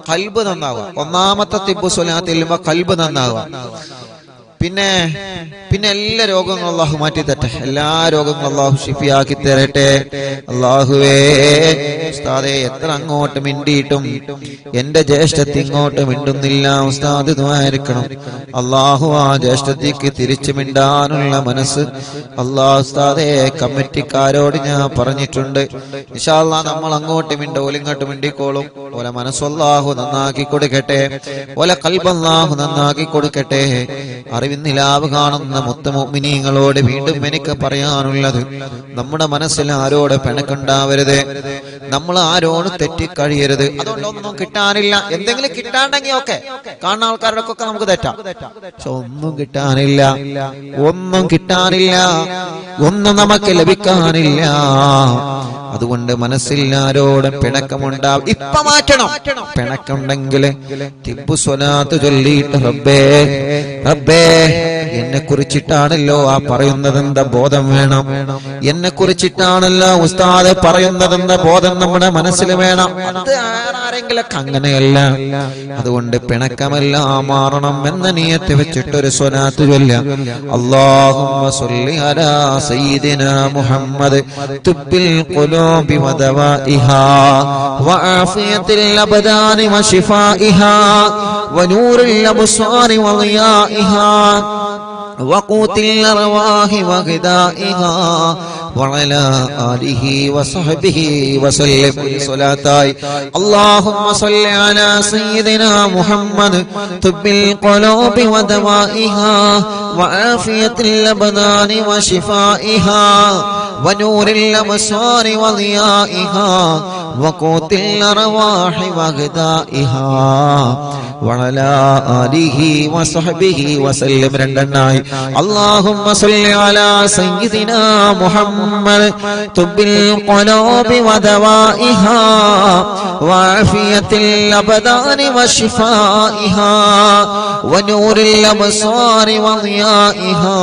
[SPEAKER 1] ഖൽബ് നന്നാവുക. ഒന്നാമത്തെ തിബ് സ്വലാത്തിൽ ഖൽബ് നന്നാവുക. പിന്നെ എല്ലാ രോഗങ്ങളും അള്ളാഹു മാറ്റി തരട്ടെ. എല്ലാ രോഗങ്ങളും അള്ളാഹു ഷിഫിയാക്കി തരട്ടെ. അള്ളാഹുവേ ഉസ്താദേ എത്ര അങ്ങോട്ട് മിണ്ടിയിട്ടും എന്റെ ജ്യേഷ്ഠത്തി ഇങ്ങോട്ട് മിണ്ടുന്നില്ല. ഉസ്താദ് ദ്വാരിക്കണം. അള്ളാഹു ആ ജ്യേഷ്ഠത്തിക്ക് തിരിച്ചു മിണ്ടാനുള്ള മനസ്സ് അള്ളാഹു ഉസ്താദേ കമ്മിറ്റിക്കാരോട് ഞാൻ പറഞ്ഞിട്ടുണ്ട്. ഇൻഷാ അല്ലാഹ് നമ്മൾ അങ്ങോട്ട് മിണ്ടോലും ഇങ്ങോട്ട് മിണ്ടിക്കോളും. ഓലെ മനസ്സ് അള്ളാഹു നന്നാക്കി കൊടുക്കട്ടെ. ഓലെ ഖൽബ് അള്ളാഹു നന്നാക്കി കൊടുക്കട്ടെ. അറിവിന്നിലാവ് കാണുന്ന മുത്ത് മുഅ്മിനീങ്ങളോട് വീണ്ടും എനിക്ക് പറയാനുള്ളത്, നമ്മുടെ മനസ്സിൽ ആരോട് പിണക്കുണ്ടാവരുത്. നമ്മൾ ആരോട് തെറ്റിക്കഴിയരുത്. അതുകൊണ്ടൊന്നും കിട്ടാനില്ല. എന്തെങ്കിലും കിട്ടാണ്ടെങ്കിൽ ഒക്കെ കാണുന്ന ആൾക്കാരോടൊക്കെ നമുക്ക് തെറ്റാം. പക്ഷെ ഒന്നും കിട്ടാനില്ല, ഒന്നും നമുക്ക് ലഭിക്കാനില്ല. അതുകൊണ്ട് മനസ്സിൽ ആരോടും പിണക്കമുണ്ടാവും. ഇപ്പൊ മാറ്റണം. പിണക്കുണ്ടെങ്കിൽ തിബ് സ്വലാത്ത് ചൊല്ലിയിട്ട് റബ്ബേ എന്നെ കുറിച്ചിട്ടാണല്ലോ ആ പറയുന്നതെന്ന ബോധം വേണം. എന്നെ കുറിച്ചിട്ടാണല്ലോ ഉസ്താദ് പറയുന്നതെന്ന ബോധം നമ്മുടെ മനസ്സിൽ വേണം. അത് ആരെങ്കിലൊക്കെ അങ്ങനെയല്ല. അതുകൊണ്ട് പിണക്കമെല്ലാം മാറണം എന്ന നിയത്ത് വെച്ചിട്ടൊരു സ്വലാത്ത് ചൊല്ലാം. അല്ലാഹുമ്മ സ്വല്ലി അലാ സയ്യിദിനാ മുഹമ്മദ് തുബ്ബിൽ ഖുലൂബി വദവാഇഹാ വആഫിയത്തിൽ അബ്ദാനി വശിഫാഇഹാ വനൂറിൽ അബ്സാരി വളിയാഇഹാ وقوت الأرواح وغذائها وعلى آله وصحبه وسلم. صلاتاي اللهم صل على سيدنا محمد طب القلوب ودوائها وعافية الأبدان وشفائها ونور الأبصار وضيائها وقوت الأرواح وغذائها وعلى آله وصحبه وسلم. രണ്ടെണ്ണായി اللهم صل على سيدنا محمد طب القلوب ودوائها وعافية الأبدان وشفائها ونور الأبصار وضيائها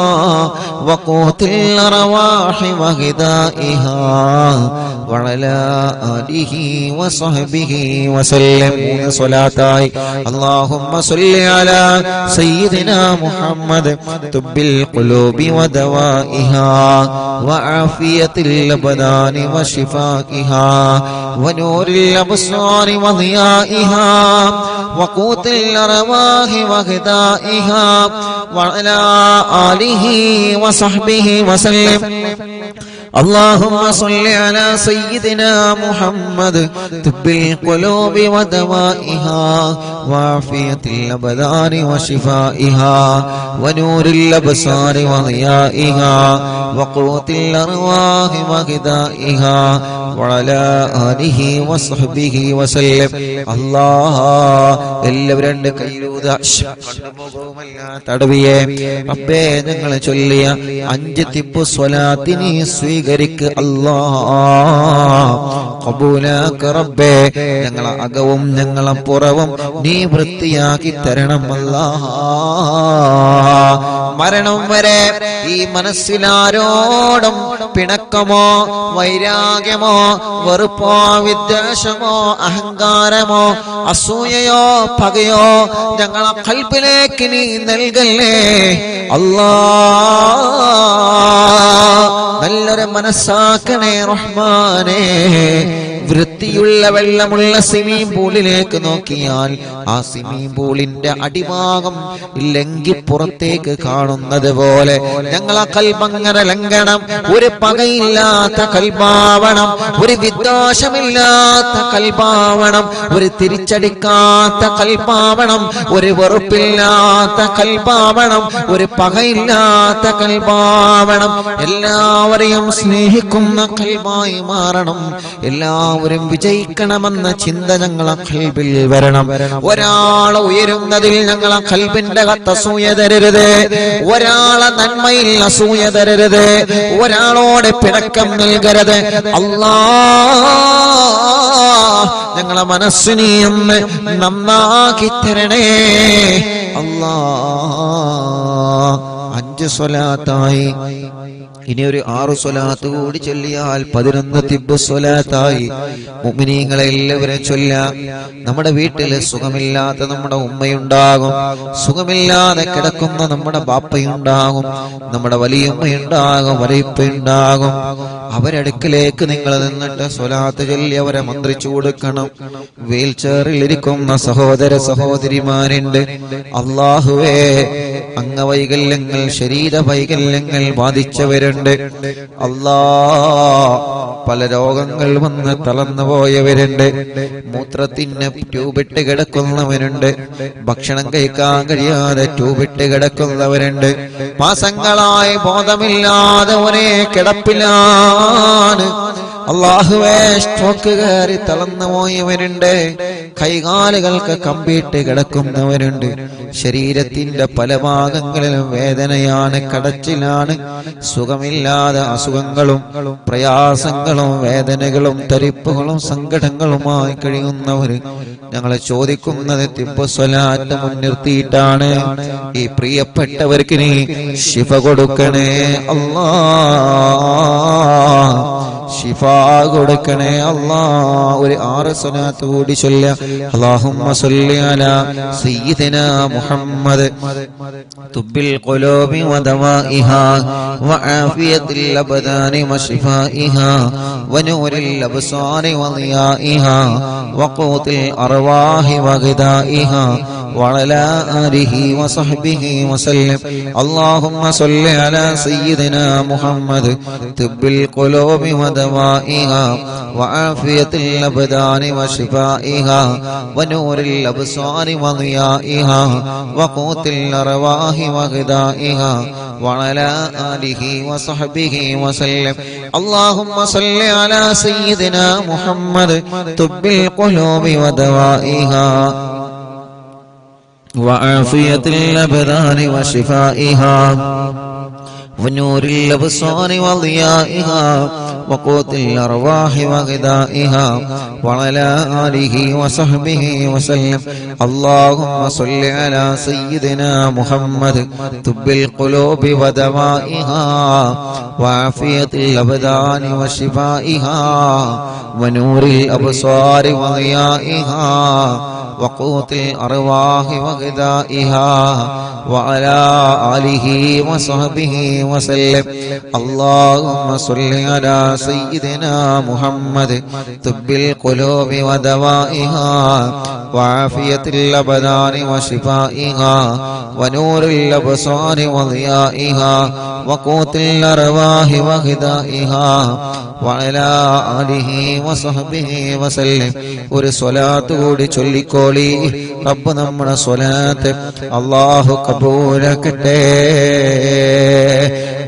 [SPEAKER 1] وقوت الأرواح وغذائها وعلى آله وصحبه وسلم. صلاتاي اللهم صل على سيدنا محمد طب القلوب ودوائها وعافية الأبدان وشفائها ونور الأبصار وضيائها وقوت الأرواح وغذائها وعلى آله وصحبه وسلم. اللهم صل على سيدنا محمد طب القلوب ودوائها وعافية الأبدان وشفائها ونور الأبصار وضيائها وقوت الأرواح وغذائها وعلى آله وصحبه وسلم. الله എല്ലാവരും രണ്ട് കൈയിലൂത തടവിയെ റബ്ബേ ഞങ്ങൾ ചൊല്ലിയ 5 തിബ് സ്വലാത്തിനെ സ്വീകരിക്ക് അല്ലാഹ്. ഖബൂലാക്ക റബ്ബേ. ഞങ്ങളെ അകവും ഞങ്ങളെ പുറവും നീ വൃത്തിയാക്കി തരണം അല്ലാഹ്. മരണം വരെ ഈ മനസ്സിലാരോടും പിണക്കമോ വൈരാഗ്യമോ വെറുപ്പോ വിദ്വേഷമോ അഹങ്കാരമോ അസൂയയോ പകയോ ഞങ്ങളെ ഖൽബിലേക്ക് നീ നൽകല്ലേ അല്ലാ. നല്ലൊരു മനസ്സാക്കണേ റഹ്മാനേ. വൃത്തിയുള്ള വെള്ളമുള്ള സ്വിമ്മിംഗ് പൂളിലേക്ക് നോക്കിയാൽ ആ സ്വിമ്മിംഗ് പൂളിന്റെ അടിഭാഗം ലംഘി പുറത്തേക്ക് കാണുന്നത് പോലെ ഞങ്ങളെ കൽബങ്ങനെ ലംഘനം. ഒരു പകയില്ലാത്ത കൽബാവണം, ഒരു വിദ്വേഷമില്ലാത്ത കൽബാവണം, ഒരു തിരിച്ചടിക്കാത്ത കൽബാവണം, ഒരു വെറുപ്പില്ലാത്ത കൽബാവണം, ഒരു പകയില്ലാത്ത കൽബാവണം. എല്ലാവരെയും സ്നേഹിക്കുന്ന കൽബായി മാറണം. എല്ലാവരും വിജയിക്കണമെന്ന ചിന്ത ഞങ്ങളെ ഖൽബിൽ വരണം. ഒരാളെ ഉയരുന്നതിൽ ഞങ്ങളെ ഖൽബിന്റെ അസൂയ തരരുത്. ഒരാളെ നന്മയിൽ അസൂയ തരരുത്. ഒരാളോട് പിണക്കം നൽകരുത്. അല്ലാഹ് ഞങ്ങളെ മനസ്സിനെ ഒന്ന് നന്നാക്കി തരണേ അല്ലാഹ്. 5 സ്വലാത്തായി, ഇനി ഒരു 6 സ്വലാത്ത് കൂടി ചൊല്ലിയാൽ 11 തിബ്ബ് സ്വലാത്തായി. മുഅ്മിനീങ്ങളെ എല്ലാവരും ചൊല്ലാം. നമ്മുടെ വീട്ടിൽ സുഖമില്ലാത്ത നമ്മുടെ ഉമ്മയുണ്ടാകും, സുഖമില്ലാതെ കിടക്കുന്ന നമ്മുടെ ബാപ്പയുണ്ടാകും, നമ്മുടെ വലിയുമ്മയുണ്ടാകും, വലിയപ്പയുണ്ടാകും. അവരടുക്കിലേക്ക് നിങ്ങൾ നിന്നിട്ട് സ്വലാത്ത് ചൊല്ലി അവരെ മന്ത്രിച്ചു കൊടുക്കണം. വീൽ ചെയറിൽ ഇരിക്കുന്ന സഹോദര സഹോദരിമാരുണ്ട്. അല്ലാഹുവേ, അംഗവൈകല്യങ്ങൾ ശരീര വൈകല്യങ്ങൾ ബാധിച്ചവരുണ്ട്. അല്ലാ, പല രോഗങ്ങൾ വന്ന് തളർന്നു പോയവരുണ്ട്. മൂത്രത്തിന് ട്യൂബിട്ട് കിടക്കുന്നവരുണ്ട്. ഭക്ഷണം കഴിക്കാൻ കഴിയാതെ ട്യൂബിട്ട് കിടക്കുന്നവരുണ്ട്. മാസങ്ങളായി ബോധമില്ലാതെ ഒരേ കിടപ്പിലാണ്. അല്ലാഹുവേ, സ്ട്രോക്ക് കയറി തളർന്നു പോയവരുണ്ട്. കൈകാലുകൾക്ക് കമ്പിയിട്ട് കിടക്കുന്നവരുണ്ട്. ശരീരത്തിന്റെ പല ഭാഗങ്ങളിലും വേദനയാണ്, കടച്ചിലാണ്. സുഖമില്ലാതെ അസുഖങ്ങളും പ്രയാസങ്ങളും വേദനകളും തരിപ്പുകളും സങ്കടങ്ങളുമായി കഴിയുന്നവര് ഞങ്ങളെ ചോദിക്കുന്നത് തിബ്ബ് സ്വലാത്ത് മുൻനിർത്തിയിട്ടാണ്. ഈ പ്രിയപ്പെട്ടവർക്ക് നീ ശിഫ കൊടുക്കണേ അല്ലാ, ശിഫ കൊടുക്കണേ അല്ലാ. ഒരു 6 സ്വലാത്ത് കൂടി ചൊല്ലുക. അല്ലാഹുമ്മ സ്വല്ലി അലാ സയ്യിദിനാ മുഹമ്മദ് തുബ്ബിൽ ഖുലൂബി വദവാഇഹാ വആഫിയത്തിൽ അബ്ദാനി വശിഫാഇഹാ വനൂരിൽ അബ്സാരി വളിയാഇഹാ വഖൂതിൽ അർവാഹി വഗദാഇഹാ وعلى آله وصحبه وسلم. اللهم صل على سيدنا محمد طب القلوب ودوائها وعافية الأبدان وشفائها ونور الأبصار وضيائها وقوت الأرواح وغذائها وعلى آله وصحبه وسلم. اللهم صل على سيدنا محمد طب القلوب ودوائها وعافية الأبدان وشفائها ونور الأبصار وضيائها وقوت الأرواح وغذائها وعلى آله وصحبه وسلم. اللهم صل على سيدنا محمد طب القلوب ودوائها وعافية الأبدان وشفائها ونور الأبصار وضيائها وقوت الأرواح وغذائها وعلى آله وصحبه وسلم. اللهم صل على سيدنا محمد طب القلوب ودوائها وعافية الأبدان وشفائها ونور الأبصار وضيائها وقوت الأرواح وغذائها وعلى آله وصحبه وسلم. ഒരു സ്വലാത്ത് കൂടി ചൊല്ലിക്കോളി. റബ്ബ് നമ്മുടെ സ്വലാത്ത് അല്ലാഹു കബൂലാക്കട്ടെ.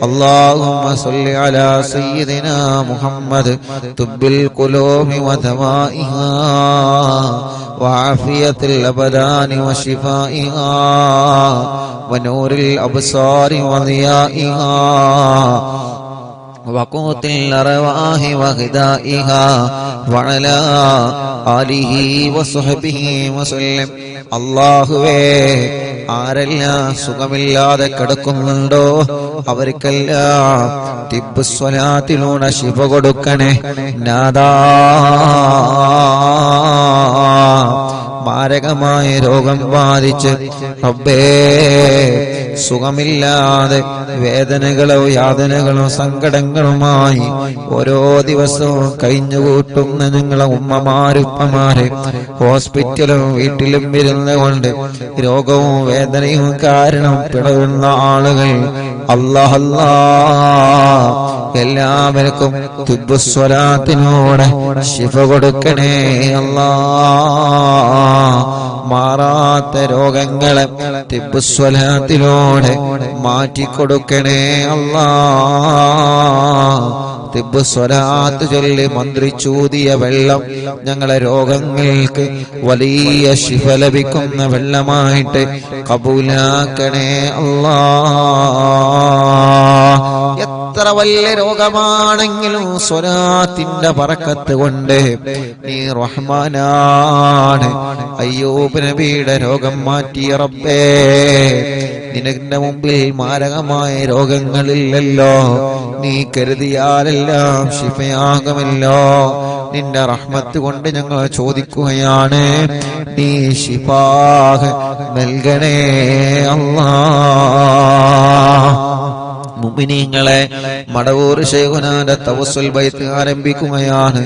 [SPEAKER 1] اللهم صل على سيدنا محمد طب القلوب ودوائها وعافية الأبدان وشفائها ونور الأبصار وضيائها وقوت الأرواح وغذائها وعلى آله وصحبه وسلم. അല്ലാഹുവേ, ആരെല്ലാം സുഖമില്ലാതെ കിടക്കുന്നുണ്ടോ അവർക്കെല്ലാം തിബ്ബ് സ്വലാത്തിലൂടെ ശിഫ കൊടുക്കണേ നാദാ. മാരകമായ രോഗം ബാധിച്ച് റബ്ബേ സുഖമില്ലാതെ വേദനകളോ യാതനകളോ സങ്കടങ്ങളുമായി ഓരോ ദിവസവും കഴിഞ്ഞുകൂട്ടുന്ന നിങ്ങളെ ഉമ്മമാരുപ്പമാരെ ഹോസ്പിറ്റലും വീട്ടിലും ഇരുന്നുകൊണ്ട് രോഗവും വേദനയും കാരണം പിടയുന്ന ആളുകൾ അല്ലാഹ് അല്ലാഹ് എല്ലാവർക്കും തിബ്ബ് സ്വലാത്തിനോട് ശിഫ കൊടുക്കണേ അല്ലാഹ്. മാറാത്ത രോഗങ്ങളെ തിബ്ബ് സ്വലാത്തിലൂടെ മാറ്റിക്കൊടുക്കണേ അല്ലാഹ്. തിബ്ബ് സ്വലാത്ത് ചൊല്ലി മന്ത്രിച്ചൂതിയ വെള്ളം ഞങ്ങളെ രോഗങ്ങൾക്ക് വലിയ ശിഫ ലഭിക്കുന്ന വെള്ളമായിട്ട് കബൂലാക്കണേ അല്ലാഹ്. എത്ര വലിയ രോഗമാണെങ്കിലും സ്വലാത്തിന്റെ ബറക്കത്ത് കൊണ്ട് നീ റഹ്മാനാണ്. അയ്യൂബ് നബിയുടെ രോഗം മാറ്റിയ റബ്ബേ, നിനന്റെ മുമ്പിൽ മാരകമായ രോഗങ്ങളില്ലല്ലോ. നീ കരുതിയാലെല്ലാം ശിഫയാകുമല്ലോ. നിന്റെ റഹ്മത്ത് കൊണ്ട് ഞങ്ങൾ ചോദിക്കുകയാണ്, നീ ശിഫാഹ് നൽകണേ അല്ലാഹ്. മുഅ്മിനീങ്ങളെ, മടവൂർ ശൈഖുനാന്റെ തവസ്സുൽ ബൈത്ത് ആരംഭിക്കുകയാണ്.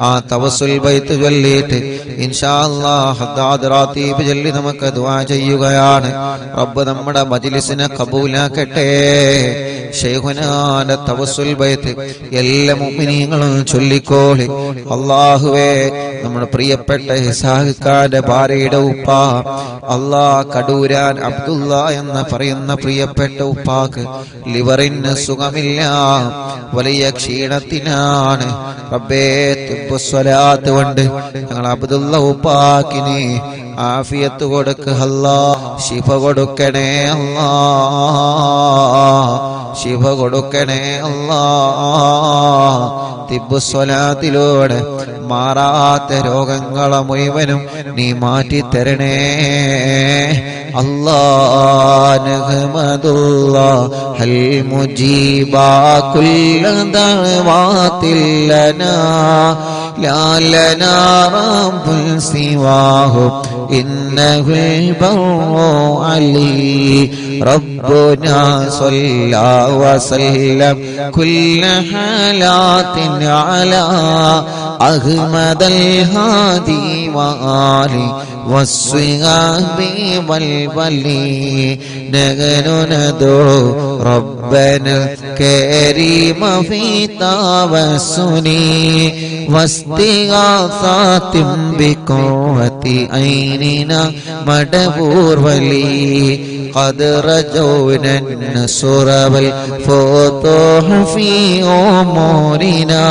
[SPEAKER 1] ആ തവസ്സുൽ ബൈത്ത് ചൊല്ലിയിട്ട് ഇൻഷാ അല്ലാഹ് ഹദ്ദാദ് റാത്തീബ് ചൊല്ലി നമുക്ക് ദുആ ചെയ്യുകയാണ്. റബ്ബ് നമ്മുടെ മജ്ലിസിനെ കബൂലാക്കട്ടെ. ശൈഖുനാന്റെ തവസ്സുൽ ബൈത്ത് എല്ലാ മുഅ്മിനീങ്ങളും ചൊല്ലിക്കോളി. അല്ലാഹുവേ, നമ്മുടെ പ്രിയപ്പെട്ട ഇസ്ഹാഖിന്റെ ഭാര്യയുടെ ഉപ്പ അല്ലാഹ് കടൂരാൻ അബ്ദുള്ള എന്ന് പറയുന്ന പ്രിയപ്പെട്ട ഉപ്പാക്ക് ലിവറിന് സുഖമില്ല, വലിയ ക്ഷീണത്തിനാണ്. റബ്ബേ, തിബ്ബ് സ്വലാത്ത് കൊണ്ട് ഞങ്ങൾ അബ്ദുള്ള ഉപ്പാക്കിന് ആഫിയത്ത് കൊടുക്ക അല്ലാഹ്. ശിഫ കൊടുക്കണേ അല്ലാഹ്, ശിഫ കൊടുക്കണേ അല്ലാഹ്. തിബ്ബ് സ്വലാത്തിലൂടെ മാറാത്ത രോഗങ്ങളെ മുഴുവനും നീ മാറ്റി തരണേ അല്ലാഹ്. നഹ്മദുല്ലാഹൽ മുജീബാ കുല്ല ദഅവാതിൽ ലനാ ലാ ലനാ റബ്ബുൻ സിവാഹു ഇന്നഹുൽ ബർറു അലി റബ്ബുനാ സ്വല്ലാ വസല്ലം കുല്ല ഹാലാത്തിൻ അലാ അഹ്മദൽ ഹാദി വആലി വസ്വിഹാബി വൽവലി നഗനു നദു റബ്ബന കരീമ ഫീ തവസ്സുനി വസ്തിഗാസാതിം ബിഖുവതി ഐനിന മടബൂർ വലി قد رجونا النصر والفتوح في أمورنا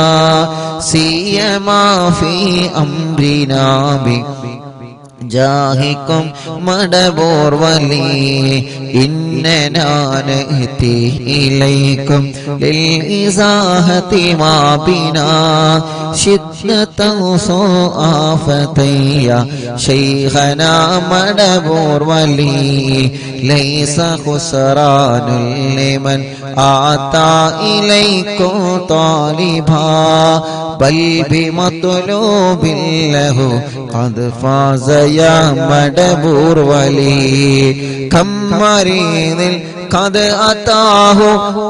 [SPEAKER 1] سيما في أمرنا جاهكم مدبور ولي إننا نأتي إليكم للإزاحة ما بنا شدة سوء فتيا شيخنا مدبور ولي ليس خسران لمن آتى إليكم طالبا بل بمطلوب له قد فاز يا مدبور ولي كم مريض قد أتاه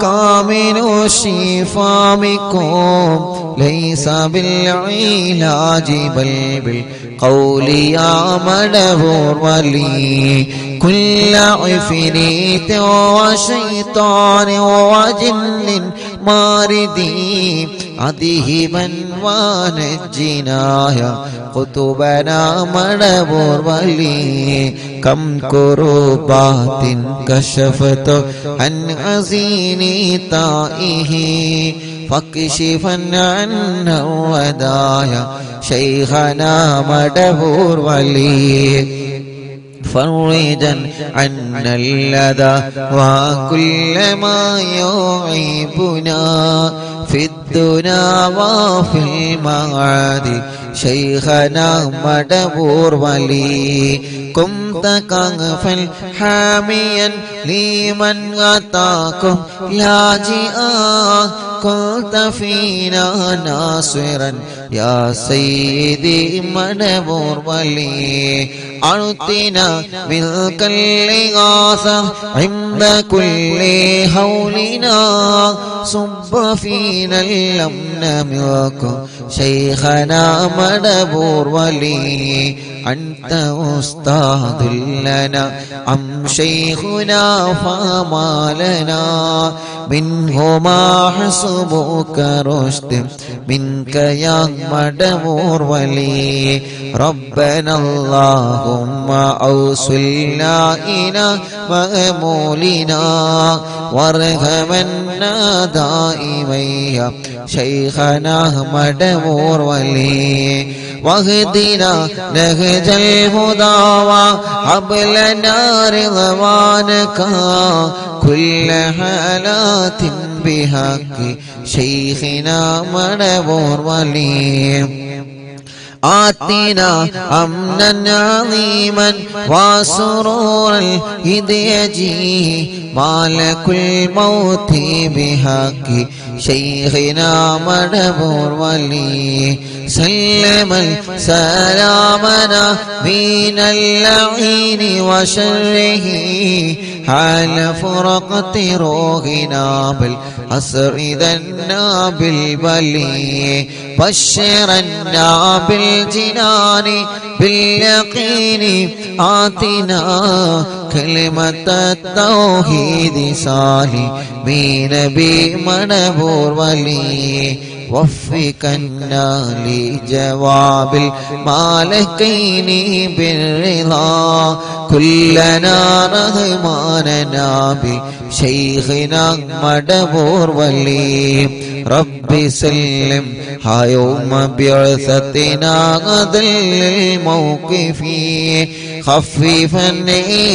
[SPEAKER 1] كامل الشفاء منكم ليس بالعلاج بل بالقول يا مدبور ولي كل عفريت وشيطان وجن ماردي أذهبا ونجنا يا قطبنا مدبور ولي كم كربات كشفت عن حزيني طائه فاكشفا عنا ودايا شيخنا مدبور ولي فرجا عنا اللذى وكل ما يعيبنا في الدنيا وفي المعاد شيخنا مدبور ولي كنت كغفا حاميا لمن أتاكم لاجئا كنت فينا ناصرا يا سيدي مدبور ولي أعطنا ملك الإغاثة عند كل هولنا صب فينا الأمن منكم شيخنا مدبور ولي أنت أستاذ لنا أم شيخنا فما لنا منهما حسبك رشد منك يا مدبور ولي ربنا اللهم أوصلنا إلى مأمولنا وارحمنا دائما يا شيخنا مدبور ولي واهدنا نهج الهدى وهب لنا رضوانك كل حالات بحق شيخنا مدبور ولي آتنا أمنا عظيما وسرورا إذ يجي مالك الموت بحق شيخنا مدبور ولي سلم سلامنا من اللعين وشره حال فرقة روحنا بالأسر ذنا بالبلي بشرنا بالجنان باليقين آتنا كلمة التوحيد سالمين بمدبور ولي وفقنا لجواب المالكين بالرضا كلنا رحماننا بشيخنا مدبور ولي رب سلم يوم بعثتنا ذل الموقف خففا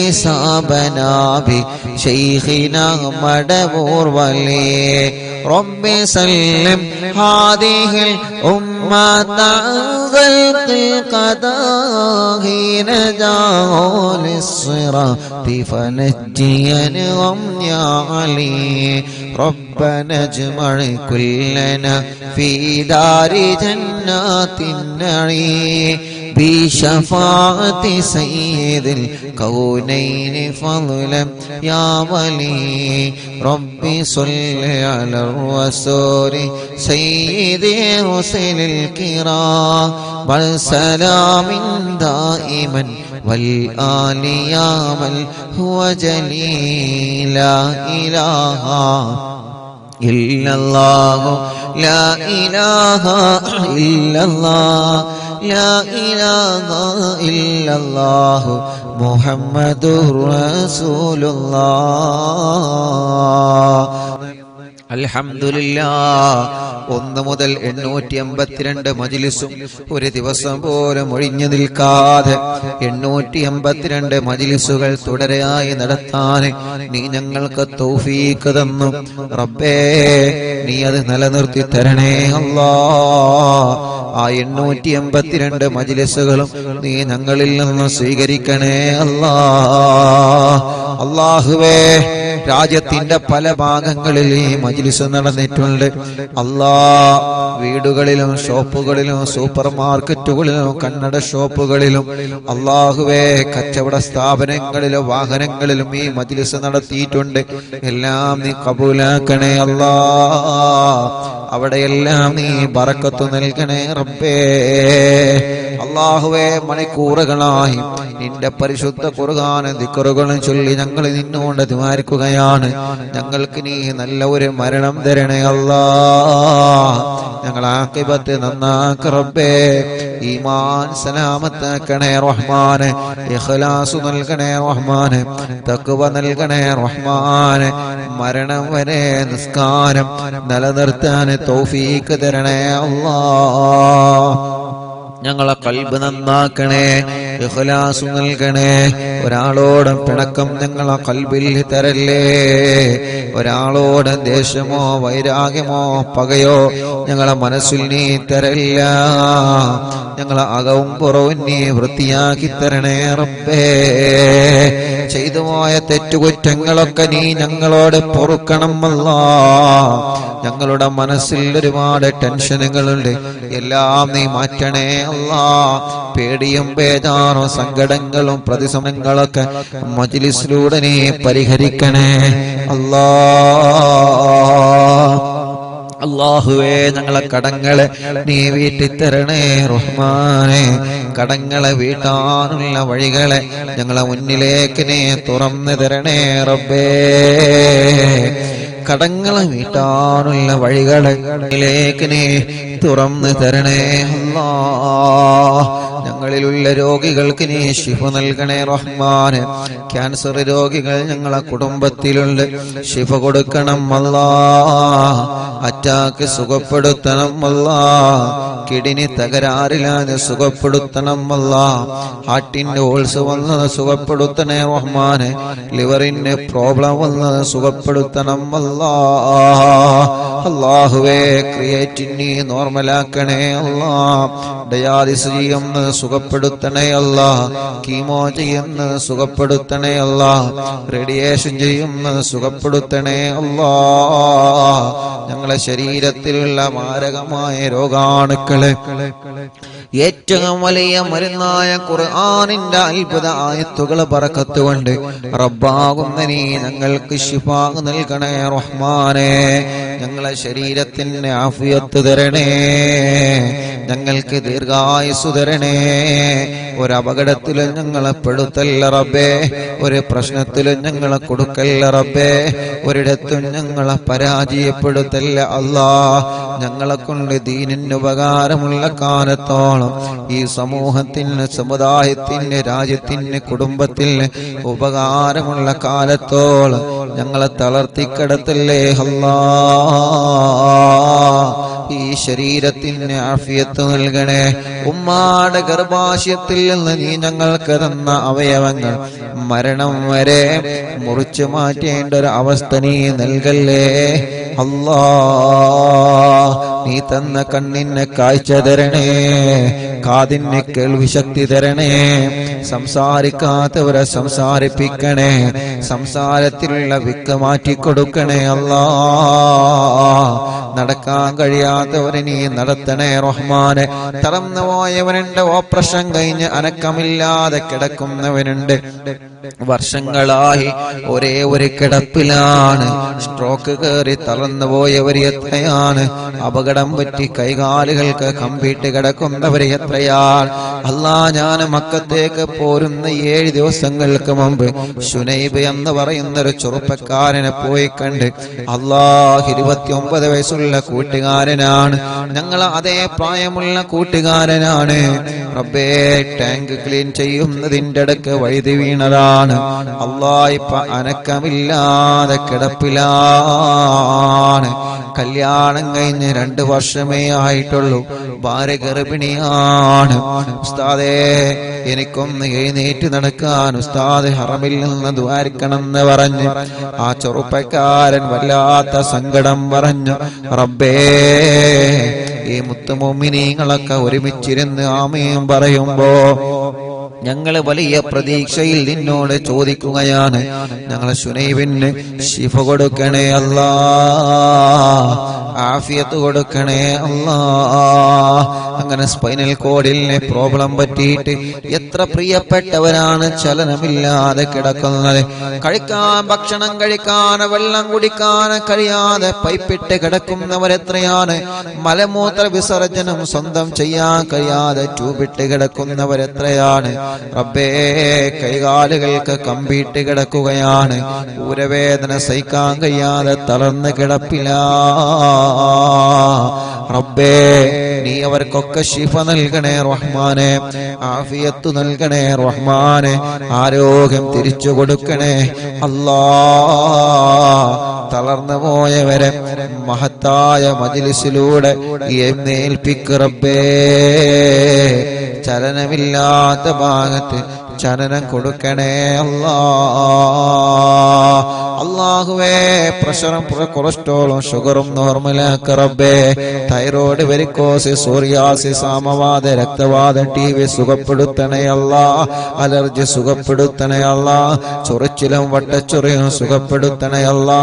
[SPEAKER 1] حسابنا بشيخنا مدبور ولي رب سلم هذه الأمة غلق قضاء نجاه للصراط فنجينهم يا علي ربنا اجمع كلنا في دار جنات النعيم بشفاعة سيد الكونين فضلا يا ولي ربي صل على الرسول سيد رسل الكرام والسلام دائما والآل يا من هو جليل لا إله إلا الله لا إله إلا الله لا إله إلا الله محمد رسول الله അൽഹംദുലില്ലാഹ് 1 മുതൽ 852 മജ്ലിസും ഒരു ദിവസം പോലും ഒഴിഞ്ഞു നിൽക്കാതെ 852 മജ്ലിസുകൾ തുടരെയായി നടത്താൻ നീ ഞങ്ങൾക്ക് തൗഫീഖ് തന്നു റബ്ബേ നീ അത് നിലനിർത്തി തരണേ അല്ലാഹ് ആ 852 മജ്ലിസുകളും നീ ഞങ്ങളിൽ നിന്ന് സ്വീകരിക്കണേ അല്ലാഹ് അല്ലാഹുവേ രാജ്യത്തിന്റെ പല ഭാഗങ്ങളിൽ ഈ മജ്ലിസ് നടന്നിട്ടുണ്ട് അല്ലാഹ് വീടുകളിലും ഷോപ്പുകളിലും സൂപ്പർ മാർക്കറ്റുകളിലും കണ്ണട ഷോപ്പുകളിലും അല്ലാഹുവേ കച്ചവട സ്ഥാപനങ്ങളിലും വാഹനങ്ങളിലും ഈ മജ്ലിസ് നടത്തിയിട്ടുണ്ട് എല്ലാം നീ കബൂലാക്കണേ അല്ലാഹ് അവിടെയെല്ലാം നീ ബറക്കത്ത് നൽകണേ റബ്ബേ അല്ലാഹുവേ മണിക്കൂറുകളായി നിന്റെ പരിശുദ്ധ ഖുർആനും ദിക്റുകളും ചൊല്ലി ഞങ്ങൾ നിന്നോട് ദുആരിക്കുകയാണ് ഞങ്ങൾക്ക് നീ നല്ല ഒരു മരണം തരണേ അല്ലാഹ് ഞങ്ങളെ ആഖിബത്ത് നന്നാക്ക് റബ്ബേ ഈമാൻ സലാമത്താക്കണേ റഹ്മാനെ ഇഖ്ലാസ് നൽകണേ റഹ്മാനെ തഖ്വ നൽകണേ റഹ്മാനെ മരണം വരെ നിസ്കാരം നിലനിർത്താൻ തൗഫീഖ് തരണേ അല്ലാഹ് ഞങ്ങളെ ഖൽബ് നന്നാക്കണേ ഇഖ്ലാസ് നൽകണേ ഒരാളോടും പിണക്കം ഞങ്ങളെ ഖൽബിൽ തരല്ലേ ഒരാളോട് ദേഷ്യമോ വൈരാഗ്യമോ പകയോ ഞങ്ങളെ മനസ്സിൽ നീ തരല്ല ഞങ്ങളെ അകവും പുറവും നീ വൃത്തിയാക്കി തരണേ റബ്ബേ. ചെയ്തുപോയ തെറ്റുകുറ്റങ്ങളൊക്കെ നീ ഞങ്ങളോട് പൊറുക്കണം അല്ലാ. ഞങ്ങളുടെ മനസ്സിൽ ഒരുപാട് ടെൻഷനുകളുണ്ട്, എല്ലാം നീ മാറ്റണേ അല്ലാ. പേടിയും ബേജാറും സങ്കടങ്ങളും പ്രതിസന്ധികളൊക്കെ മജ്‌ലിസിലൂടെ നീ പരിഹരിക്കണേ അല്ലാ. അല്ലാഹുവേ, ഞങ്ങളെ കടങ്ങളെ നീ വീട്ടിത്തരണേ റഹ്മാനെ. കടങ്ങളെ വീട്ടാനുള്ള വഴികളെ ഞങ്ങളെ മുന്നിലേക്ക് നീ തുറന്നു തരണേ റബ്ബേ. കടങ്ങളെ വീട്ടാനുള്ള വഴികളിലേക്ക് നീ തുറന്നു തരണേ അല്ലാഹ്. ഞങ്ങളിലുള്ള രോഗികൾക്ക് നീ ശിഫ നൽകണേ റഹ്മാനെ. ക്യാൻസർ രോഗികൾ ഞങ്ങളെ കുടുംബത്തിലുണ്ട്, ശിഫ കൊടുക്കണം അല്ലാഹ്. അറ്റാക്ക് സുഖപ്പെടുത്തണം അല്ലാഹ്. കിഡ്നി തകരാറില്ലാതെ സുഖപ്പെടുത്തണം അല്ലാഹ്. ഹാർട്ടിന്റെ ഓൾസ് വന്നത് സുഖപ്പെടുത്തണേ റഹ്മാനെ. ലിവറിന്റെ പ്രോബ്ലം വന്നത് സുഖപ്പെടുത്തണം അല്ലാഹ്. അല്ലാഹുവേ, ക്രിയേറ്റിനി നോർമലാക്കണേ അല്ലാഹ്. ഡയാലിസിസ് ചെയ്യുന്നത് സുഖപ്പെടുത്തണേ അല്ലാഹ്. കീമോ ചെയ്യുന്നത് സുഖപ്പെടുത്തണേ അല്ലാഹ്. റേഡിയേഷൻ ചെയ്യുന്നത് സുഖപ്പെടുത്തണേ അല്ലാഹ്. ഞങ്ങളെ ശരീരത്തിലുള്ള മാരകമായ രോഗാണുക്കളെ ഏറ്റവും വലിയ മരുന്നായ ഖുർആനിന്റെ അത്ഭുത ആയത്തുകൾ ബറക്കത്ത് കൊണ്ട് റബ്ബാകുന്ന നീ ഞങ്ങൾക്ക് ശിഫാ നൽകണേ റഹ്മാനെ. ഞങ്ങളെ ശരീരത്തിന് ആഫിയത്ത് തരണേ, ഞങ്ങൾക്ക് ദീർഘായുസ് തരണേ. ഒരപകടത്തിലും ഞങ്ങളെ പെടുത്തല്ല റബ്ബേ, ഒരു പ്രശ്നത്തിലും ഞങ്ങളെ കൊടുക്കല്ല റബ്ബേ, ഒരിടത്തും ഞങ്ങളെ പരാജയപ്പെടുത്തല്ല അല്ലാ. ഞങ്ങളെ കൊണ്ട് ദീനിന് ഉപകാരമുള്ള കാലത്തോളം ഈ സമൂഹത്തിന്, സമുദായത്തിന്, രാജ്യത്തിന്, കുടുംബത്തിന് ഉപകാരമുള്ള കാലത്തോളം ഞങ്ങളെ തളർത്തിക്കിടത്തല്ലേ അല്ലാ. ഈ ശരീരത്തിന് ആഫിയത്ത് നൽകണേ. ഉമ്മാടെ ഗർഭാശയത്തിൽ നിന്ന് നീ ഞങ്ങൾക്ക് തന്ന അവയവങ്ങൾ മരണം വരെ മുറിച്ചു മാറ്റേണ്ട ഒരു അവസ്ഥ നീ നൽകല്ലേ അല്ലാ. നീ തന്ന കണ്ണിന് കാഴ്ച തരണേ, കാതിന് കേൾവി ശക്തി തരണേ. സംസാരിക്കാത്തവരെ സംസാരിപ്പിക്കണേ, സംസാരത്തിലുള്ള വിക്ക് മാറ്റിക്കൊടുക്കണേ അല്ലാ. നടക്കാൻ കഴിയാത്തവരെ നീ നടത്തണേ റഹ്മാനെ. തളർന്നു പോയവനുണ്ട്, ഓപ്പറേഷൻ കഴിഞ്ഞ് അനക്കമില്ലാതെ കിടക്കുന്നവനുണ്ട്, വർഷങ്ങളായി ഒരേ ഒരു കിടപ്പിലാണ്. സ്ട്രോക്ക് കയറി തളർന്നു പോയവർ എത്രയാണ്, അപകടം പറ്റി കൈകാലുകൾക്ക് കമ്പിട്ട് കിടക്കുന്നവർ എത്രയാണ്. അല്ലാ, ഞാൻ മക്കത്തേക്ക് പോരുന്ന 7 ദിവസങ്ങൾക്ക് മുമ്പ് ശുനൈബ് എന്ന് പറയുന്ന ഒരു ചെറുപ്പക്കാരനെ പോയി കണ്ട്. അല്ലാഹ്, 29 വയസ്സുള്ള കൂട്ടുകാരനാണ്, ഞങ്ങൾ അതേ പ്രായമുള്ള കൂട്ടുകാരനാണ്. റബ്ബേ, ടാങ്ക് ക്ലീൻ ചെയ്യുന്നതിന്റെ ഇടക്ക് വഴുതി വീണതാണ്. അല്ലാഹ്, ഇപ്പൊ അനക്കമില്ലാതെ കിടപ്പിലാണ്. കല്യാണം കഴിഞ്ഞ് 2 വർഷമേ ആയിട്ടുള്ളൂ, ഭാര്യ ഗർഭിണിയാണ്. ഉസ്താദേ, എനിക്കൊന്ന് എഴുന്നേറ്റ് നടക്കാൻ ഉസ്താദ് ഹറമിൽ നിന്ന് ദ്വാരിക്കണമെന്ന് പറഞ്ഞ് ആ ചെറുപ്പക്കാരൻ വല്ലാത്ത സങ്കടം പറഞ്ഞു. റബ്ബേ, ഈ മുത്തുമോമിനീങ്ങളൊക്കെ ഒരുമിച്ചിരുന്ന് ആമീൻ പറയുമ്പോ ഞങ്ങള് വലിയ പ്രതീക്ഷയിൽ നിന്നോട് ചോദിക്കുകയാണ്. ഞങ്ങളെ ശുനൈബിന് ശിഫ കൊടുക്കണേ അല്ലാ, ആഫിയത്ത് കൊടുക്കണേ അല്ലാ. അങ്ങനെ സ്പൈനൽ കോഡിലെ പ്രോബ്ലം പറ്റിയിട്ട് എത്ര പ്രിയപ്പെട്ടവരാണ് ചലനമില്ലാതെ കിടക്കുന്നത്. കഴിക്കാൻ, ഭക്ഷണം കഴിക്കാൻ, വെള്ളം കുടിക്കാൻ കഴിയാതെ പൈപ്പിട്ട് കിടക്കുന്നവരെത്രയാണ്. മലമൂത്ര വിസർജനം സ്വന്തം ചെയ്യാൻ കഴിയാതെ ട്യൂബിട്ട് കിടക്കുന്നവരെത്രയാണ്. റബ്ബേ, കൈകാലുകൾക്ക് കമ്പിട്ട് കിടക്കുകയാണ്, ഊരവേദന സഹിക്കാൻ കഴിയാതെ തളർന്ന് കിടപ്പില്ല. റബ്ബേ, നീ അവർക്കൊക്കെ ശിഫ നൽകണേ റഹ്മാനെ, ആഫിയത്ത് നൽകണേ റഹ്മാനെ, ആരോഗ്യം തിരിച്ചു കൊടുക്കണേ അല്ലാ. തളർന്നു പോയവരെ മഹത്തായ മജ്‌ലിസിലൂടെ എഴുന്നേൽപ്പിക്ക് റബ്ബേ. ചലനമില്ലാത്ത ഭാഗത്ത് ചലനം കൊടുക്കണേ അല്ലാ. അല്ലാഹുവേ പ്രഷറും കൊളസ്ട്രോളും ഷുഗറും നോർമലാക്ക റബ്ബേ. തൈറോയ്ഡ്, വെരിക്കോസിസ്, സോറിയാസിസ്, ആമവാദ, രക്തവാദ, ടി വി സുഖപ്പെടുത്തണേ അല്ലാ. അലർജി സുഖപ്പെടുത്തണേ അല്ലാ. ചൊറിച്ചിലും വട്ടച്ചൊറിയും സുഖപ്പെടുത്തണേ അല്ലാ.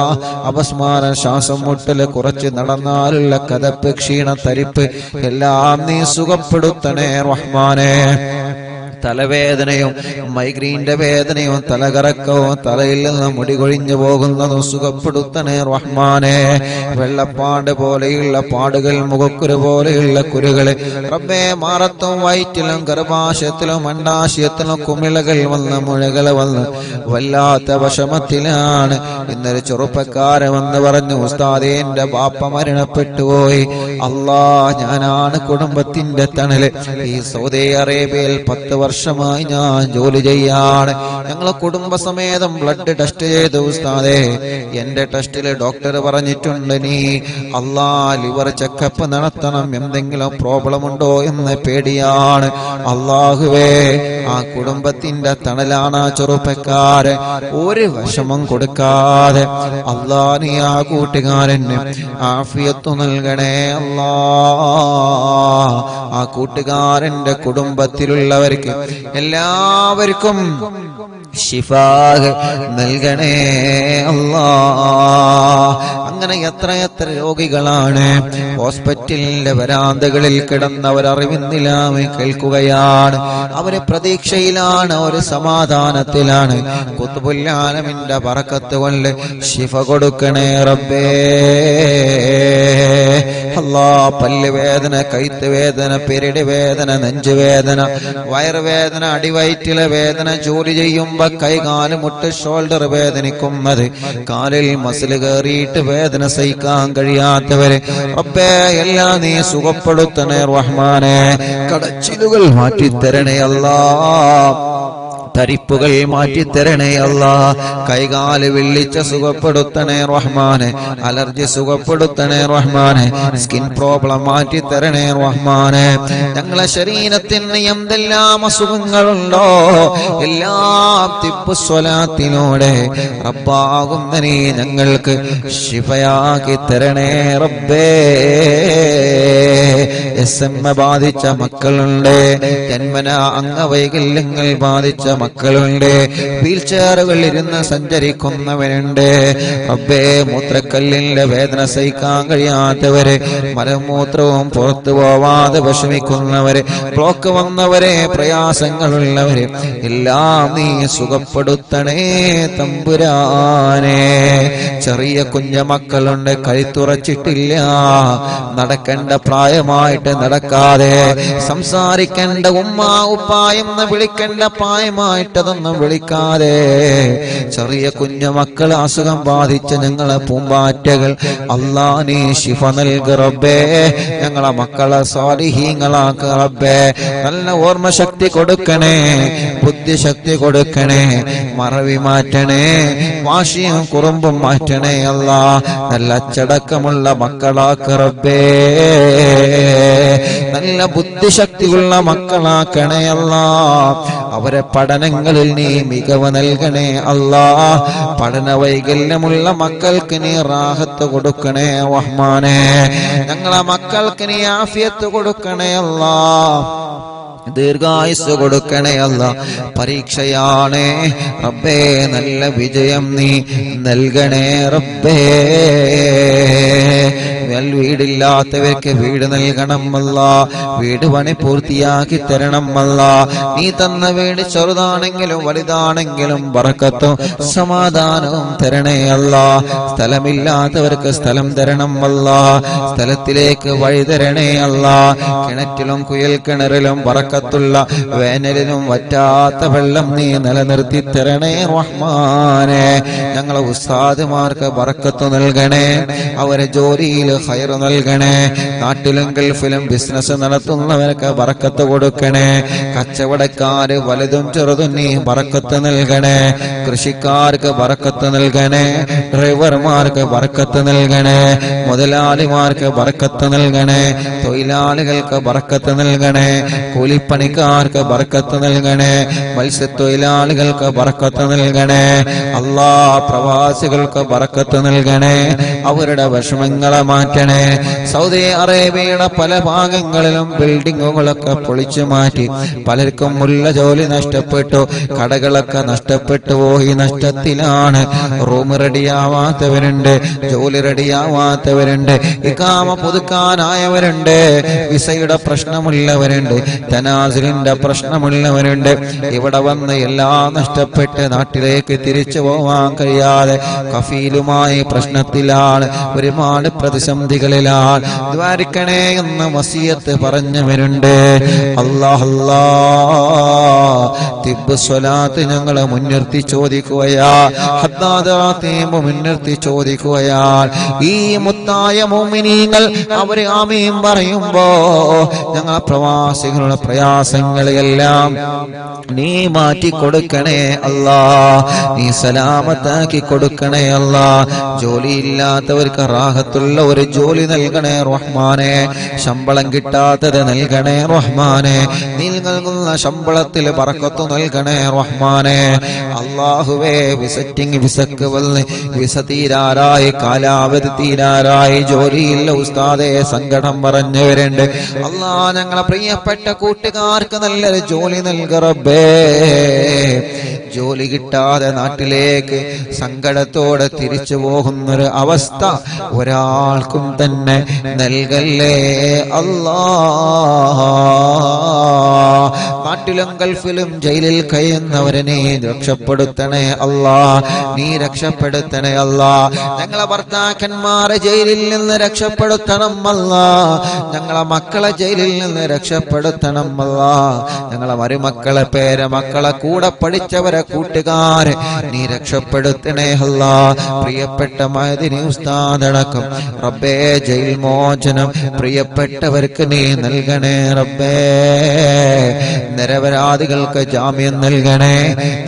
[SPEAKER 1] അപസ്മാരം, ശ്വാസം മുട്ടല്, കുറച്ച് നടന്നാലുള്ള കതപ്പ്, ക്ഷീണ, തരിപ്പ് എല്ലാം നീ സുഖപ്പെടുത്തണേ റഹ്മാനേ. തലവേദനയും മൈഗ്രീന്റെ വേദനയും തലകറക്കവും തലയിൽ നിന്ന് മുടി കൊഴിഞ്ഞു പോകുന്നതും സുഖപ്പെടുത്തണേ റഹ്മാനേ. വെള്ളപ്പാട് പോലെയുള്ള പാടുകൾ, മുഖക്കുരു പോലെയുള്ള കുരുകള് റബ്ബേ, മാറത്തും വയറ്റിലും ഗർഭാശയത്തിലും അണ്ഡാശയത്തിലും കുമിളകൾ വന്ന് മുഴകൾ വന്ന് വല്ലാത്ത വിഷമത്തിലാണ്. ഇന്നൊരു ചെറുപ്പക്കാരൻ വന്ന് പറഞ്ഞു, ഉസ്താദേ എന്റെ ബാപ്പ മരണപ്പെട്ടുപോയി. അല്ലാ, ഞാനാണ് കുടുംബത്തിന്റെ തണല്. ഈ സൗദി അറേബ്യയിൽ 10 വർഷമായി ഞാൻ ജോലി ചെയ്യാണ്. ഞങ്ങളെ കുടുംബസമേതം ബ്ലഡ് ടെസ്റ്റ് ചെയ്തു ഉസ്താദേ. എന്റെ ടെസ്റ്റില് ഡോക്ടർ പറഞ്ഞിട്ടുണ്ട്, നീ ലിവർ ചെക്കപ്പ് നടത്തണം, എന്തെങ്കിലും പ്രോബ്ലം ഉണ്ടോ എന്ന് പേടിയാണ്. അല്ലാഹുവേ, ആ കുടുംബത്തിന്റെ തണലാണ് ആ ചെറുപ്പക്കാരൻ. ഒരു വിഷമം കൊടുക്കാതെ അല്ലാ, നീ ആ കൂട്ടുകാരന് ആഫിയത്ത് നൽകണേ അല്ലാ. ആ കൂട്ടുകാരന്റെ കുടുംബത്തിലുള്ളവർക്ക് എല്ലാവർക്കും ശിഫാഹ് നൽകണേ അല്ലാ. അങ്ങനെ എത്ര രോഗികളാണ് ഹോസ്പിറ്റലിന്റെ വരാന്തകളിൽ കിടന്നവർ അറിവിന്നില്ലാമെ കേൾക്കുകയാണ്. അവര് പ്രതീക്ഷയിലാണ്, ഒരു സമാധാനത്തിലാണ്. ഖുത്ബുൽ ആലമിന്റെ ബറക്കത്ത് കൊണ്ട് ശിഫ കൊടുക്കണേ റബ്ബേ. അല്ലാ, പല്ല് വേദന, കൈത്ത് വേദന, പെരടി വേദന, നെഞ്ചുവേദന, വയറുവേദന, അടിവയറ്റിലെ വേദന, ജോലി ചെയ്യുമ്പോ കൈകാല് മുട്ട് ഷോൾഡർ വേദനിക്കുന്നത്, കാലിൽ മസിൽ കയറിയിട്ട് വേദന സഹിക്കാൻ കഴിയാത്തവര് റബ്ബേ എല്ലാം നീ സുഖപ്പെടുത്തണേ റഹ്മാനേ. കടച്ചിലുകൾ മാറ്റിത്തരണേ അല്ലാ. തരിപ്പുകൾ മാറ്റിത്തരണേ അല്ലാ. കൈകാല് വിള്ളിച്ച സുഖപ്പെടുത്തണേ റഹ്മാനെ. അലർജി സുഖപ്പെടുത്തണേ റഹ്മാനെ. സ്കിൻ പ്രോബ്ലം മാറ്റിത്തരണേ റഹ്മാനെ. ഞങ്ങളെ ശരീരത്തിന് എന്തെല്ലാം അസുഖങ്ങളുണ്ടോ എല്ലാം തിബ്ബു സ്വലാത്തിലൂടെ റബ്ബാകുന്ന നീ ഞങ്ങൾക്ക് ശിഫയാക്കി തരണേ റബ്ബേ. SMA ബാധിച്ച മക്കളുണ്ട്, ജന്മന അംഗവൈകല്യങ്ങൾ ബാധിച്ച മക്കളുണ്ട്, വീൽ ചെയറുകളിൽ ഇരുന്ന് സഞ്ചരിക്കുന്നവരുണ്ട് റബ്ബേ. മൂത്രക്കല്ലിന്റെ വേദന സഹിക്കാൻ കഴിയാത്തവര്, മലമൂത്രവും പുറത്തു പോവാതെ വിഷമിക്കുന്നവര്, ബ്ലോക്ക് വന്നവരെ, പ്രയാസങ്ങളുള്ളവര് എല്ലാം നീ സുഖപ്പെടുത്തണേ തമ്പുരാനെ. ചെറിയ കുഞ്ഞ മക്കളുണ്ട്, കഴുത്തുറച്ചിട്ടില്ല, നടക്കേണ്ട പ്രായമായിട്ട് നടക്കാതെ, സംസാരിക്കേണ്ട ഉമ്മ ഉപ്പ എന്ന് വിളിക്കേണ്ട പ്രായമായിട്ടതൊന്നും വിളിക്കാതെ, ചെറിയ കുഞ്ഞു മക്കൾ അസുഖം ബാധിച്ച ഞങ്ങളെ പൂമ്പാറ്റകൾ അല്ലാ നീ ശിഫ നൽക റബ്ബേ. ഞങ്ങളെ മക്കളെ സാലിഹീങ്ങളാക്ക റബ്ബേ. നല്ല ഓർമ്മശക്തി കൊടുക്കണേ, ബുദ്ധിശക്തി കൊടുക്കണേ, മറവി മാറ്റണേ, വാശിയും കുറുമ്പും മാറ്റണേ അല്ലാ. നല്ല അച്ചടക്കമുള്ള മക്കളാക്ക റബ്ബേ. നല്ല ബുദ്ധിശക്തിയുള്ള മക്കളാക്കണേ അല്ലാ. അവരെ പഠനങ്ങളിൽ നീ മികവ് നൽകണേ അല്ലാ. പഠന വൈകല്യമുള്ള മക്കൾക്ക് നീ റാഹത്ത് കൊടുക്കണേ റഹ്മാനേ. ഞങ്ങളെ മക്കൾക്ക് നീ ആഫിയത്ത് കൊടുക്കണേ അല്ലാ. ദീർഘായുസ് കൊടുക്കണേ അല്ലാ. പരീക്ഷയാണ് റബ്ബേ, നല്ല വിജയം നീ നൽകണേ റബ്ബേ. വീടില്ലാത്തവർക്ക് വീട് നൽകണം അല്ലാ. വീട് പണി പൂർത്തിയാക്കി തരണം അല്ലാ. നീ തന്ന വീട് ചെറുതാണെങ്കിലും വലുതാണെങ്കിലും ബറക്കത്തും സമാധാനവും തരണേ അല്ലാ. സ്ഥലമില്ലാത്തവർക്ക് സ്ഥലം തരണം അല്ലാ. സ്ഥലത്തിലേക്ക് വഴി തരണേ അല്ലാ. കിണറ്റിലും കുയൽ കിണറിലും ബറക്കത്തുള്ള വേനലിലും വറ്റാത്ത വെള്ളം നീ നിലനിർത്തി തരണേ റഹ്മാനെ. ഞങ്ങളെ ഉസ്താദുമാർക്ക് ബറക്കത്ത് നൽകണേ. അവരെ ജോലിയിൽ ഖൈർ നൽകണേ. നാട്ടിലും ഗൾഫിലും ബിസിനസ് നടത്തുന്നവർക്ക് ബറക്കത്ത് കൊടുക്കണേ. കച്ചവടക്കാര് വലുതും ചെറുതും നീ ബറക്കത്ത് നൽകണേ. കൃഷിക്കാർക്ക് ബറക്കത്ത് നൽകണേ. ഡ്രൈവർമാർക്ക് ബറക്കത്ത് നൽകണേ. മുതലാളിമാർക്ക് ബറക്കത്ത് നൽകണേ. തൊഴിലാളികൾക്ക് ബറക്കത്ത് നൽകണേ. കൂലിപ്പണിക്കാർക്ക് ബറക്കത്ത് നൽകണേ. മത്സ്യത്തൊഴിലാളികൾക്ക് ബറക്കത്ത് നൽകണേ. അല്ലാ, പ്രവാസികൾക്ക് ബറക്കത്ത് നൽകണേ. അവരുടെ വിഷമങ്ങളെ മാറ്റണേ. സൗദി അറേബ്യയുടെ പല ഭാഗങ്ങളിലും ബിൽഡിങ്ങുകളൊക്കെ പൊളിച്ചു മാറ്റി പലർക്കും ഉള്ള ജോലി നഷ്ടപ്പെട്ടു. കടകളൊക്കെ നഷ്ടപ്പെട്ടു പോയി. നഷ്ടത്തിലാണ്. റൂം റെഡിയാവാത്തവരുണ്ട്, ജോലി റെഡിയാവാത്തവരുണ്ട്, ഇഖാമ പുതുക്കാനായവരുണ്ട്, വിസയുടെ പ്രശ്നമുള്ളവരുണ്ട്, തനാസുലിന്റെ പ്രശ്നമുള്ളവരുണ്ട്. ഇവിടെ വന്ന് എല്ലാം നഷ്ടപ്പെട്ട് നാട്ടിലേക്ക് തിരിച്ചു പോവാൻ കഴിയാതെ കഫീലുമായി പ്രശ്നത്തിലാണ്, ഒരുപാട് പ്രതിസന്ധികളിലാണ്. ദ്വാരിക്കണേ എന്ന വസിയത്ത് പറഞ്ഞവരുണ്ട്. അല്ലാഹ് തിബ്ബ് സ്വലാത്ത് ഞങ്ങളെ മുൻനിർത്തി ചോദിക്കുകയാ. ഹദ്ദാദ് റാത്തീബ് മുൻനിർത്തി ചോദിക്കുകയാ. ഈ മുത്തായ മുഅ്മിനീങ്ങൾ അവർ ആമീൻ പറയുമ്പോ ഞങ്ങളെ പ്രവാസികളുടെ പ്രയാസങ്ങളെല്ലാം നീ മാറ്റി കൊടുക്കണേ അല്ലാ. നീ സലാമത്താക്കി കൊടുക്കണേ അല്ലാ. ജോലിയില്ലാത്തവർക്ക് റാഹത്തുള്ള ഒരു ജോലി നൽകണേ റഹ്മാനെ. ശമ്പളം കിട്ടാത്തത് നൽകണേ റഹ്മാനെ. നീ നൽകുന്ന ശമ്പളത്തിൽ ബറക്കത്ത് നൽകണേ റഹ്മാനെ. അല്ലാഹുവേ, വിസിറ്റിംഗ് വിസക്ക് വന്ന് വിസ തീരാറായി, കാലാവധി തീരാറായി, ജോലിയില്ല ഉസ്താദേ, സങ്കടം പറഞ്ഞവരുണ്ട്. അല്ലാ, ഞങ്ങളെ പ്രിയപ്പെട്ട കൂട്ടുകാർക്ക് നല്ലൊരു ജോലി നൽക റബ്ബേ. ജോലി കിട്ടാതെ നാട്ടിലേക്ക് സങ്കടത്തോടെ തിരിച്ചു പോകുന്നൊരു അവസ്ഥ ഒരാൾക്കും തന്നെ നൽകല്ലേ അല്ലാ. നാട്ടിലും ഗൾഫിലും ജയിലിൽ കഴിയുന്നവരെ നീ രക്ഷപ്പെടുത്തണേ അല്ലാ. നീ രക്ഷപ്പെടുത്തണേ അല്ലാ. ഞങ്ങളെ ഭർത്താക്കന്മാരെ ജയിലിൽ നിന്ന് രക്ഷപ്പെടുത്തണം അല്ലാ. ഞങ്ങളെ മക്കളെ ജയിലിൽ നിന്ന് രക്ഷപ്പെടുത്തണം അല്ലാ. ഞങ്ങളെ മരുമക്കളെ, പേരമക്കളെ, കൂടെ പഠിച്ചവരെ, കൂട്ടുകാരെ നീ രക്ഷപ്പെടുത്തണേ അല്ലാ. പ്രിയപ്പെട്ട മഅ്ദിനി ഉസ്താദ് അടക്കം റബ്ബേ ജയിൽ മോചനം പ്രിയപ്പെട്ടവർക്ക് നീ നൽകണേ റബ്ബേ. നിരപരാധികൾക്ക് ജാമ്യം നൽകണേ.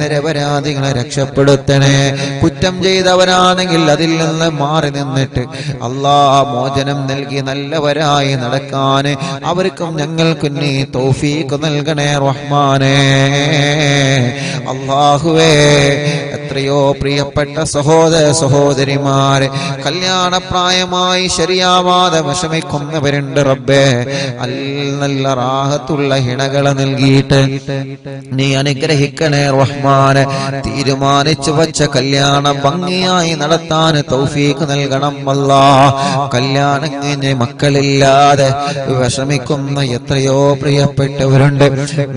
[SPEAKER 1] നിരപരാധികളെ രക്ഷപ്പെടുത്തണേ. കുറ്റം ചെയ്തവരാണെങ്കിൽ അതിൽ നിന്ന് മാറി നിന്നിട്ട് അല്ലാ മോചനം നൽകി നല്ലവരായി നടക്കാൻ അവർക്കും ഞങ്ങൾക്കും നീ തൗഫീഖ് നൽകണേ റഹ്മാനേ. അല്ലാഹുവേ, എത്രയോ പ്രിയപ്പെട്ട സഹോദര സഹോദരിമാരെ കല്യാണപ്രായമായി ശരിയാവാതെ വിഷമിക്കുന്നവരുണ്ട് റബ്ബേ. നല്ല റാഹത്തുള്ള ഹിണകളെ നൽകിയിട്ട് നീ അനുഗ്രഹിക്കണേ റഹ്മാനെ. തീരുമാനിച്ചു വച്ച കല്യാണം ഭംഗിയായി നടത്താൻ തൗഫീഖ് നൽകണം അല്ലാ. കല്യാണം കഴിഞ്ഞ് മക്കളില്ലാതെ വിഷമിക്കുന്ന എത്രയോ പ്രിയപ്പെട്ടവരുണ്ട്.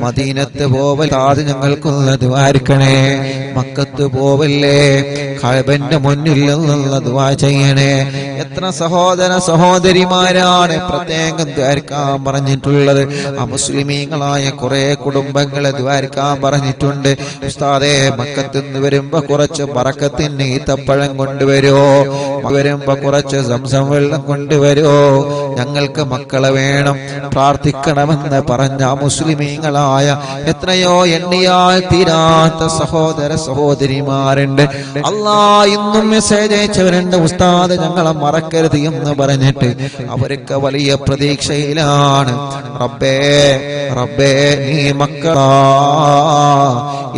[SPEAKER 1] മദീനത്ത് പോവലാതെ ഞങ്ങൾക്കൊന്ന് ദുആരിക്കണേ. മക്കത്ത് പോവല്ലേ, കഅബന്റെ മുന്നിൽ നിന്ന് ദുആ ചെയ്യണേ. എത്ര സഹോദര സഹോദരിമാരാണ് പ്രത്യേകം ദ്വാരക്കാൻ പറഞ്ഞിട്ടുള്ളത്. അമുസ്ലിമീങ്ങളായ കുറെ കുടുംബങ്ങളെ ദ്വാരക്കാൻ പറഞ്ഞിട്ടുണ്ട്. ഉസ്താദേ, മക്കത്ത് നിന്ന് വരുമ്പോ കുറച്ച് ബറക്കത്തിന് ഈത്തപ്പഴം കൊണ്ടുവരോ, വരുമ്പോ കുറച്ച് സംസം വെള്ളം കൊണ്ടുവരോ, ഞങ്ങൾക്ക് മക്കളെ വേണം, പ്രാർത്ഥിക്കണമെന്ന് പറഞ്ഞ മുസ്ലിമീങ്ങളായ എത്രയോ എണ്ണിയാൽ തീരാത്ത സഹോദര സഹോദരിമാരുണ്ട്. അല്ലാ, ഇന്നും മെസ്സേജ് അയച്ചവരുണ്ട്. ഉസ്താദ്, ഞങ്ങളെ മറക്കരുത് എന്ന് പറഞ്ഞിട്ട് അവർക്ക് വലിയ പ്രതീക്ഷയിലാണ്. റബ്ബേ റബ്ബേ, നീ മക്കളാ.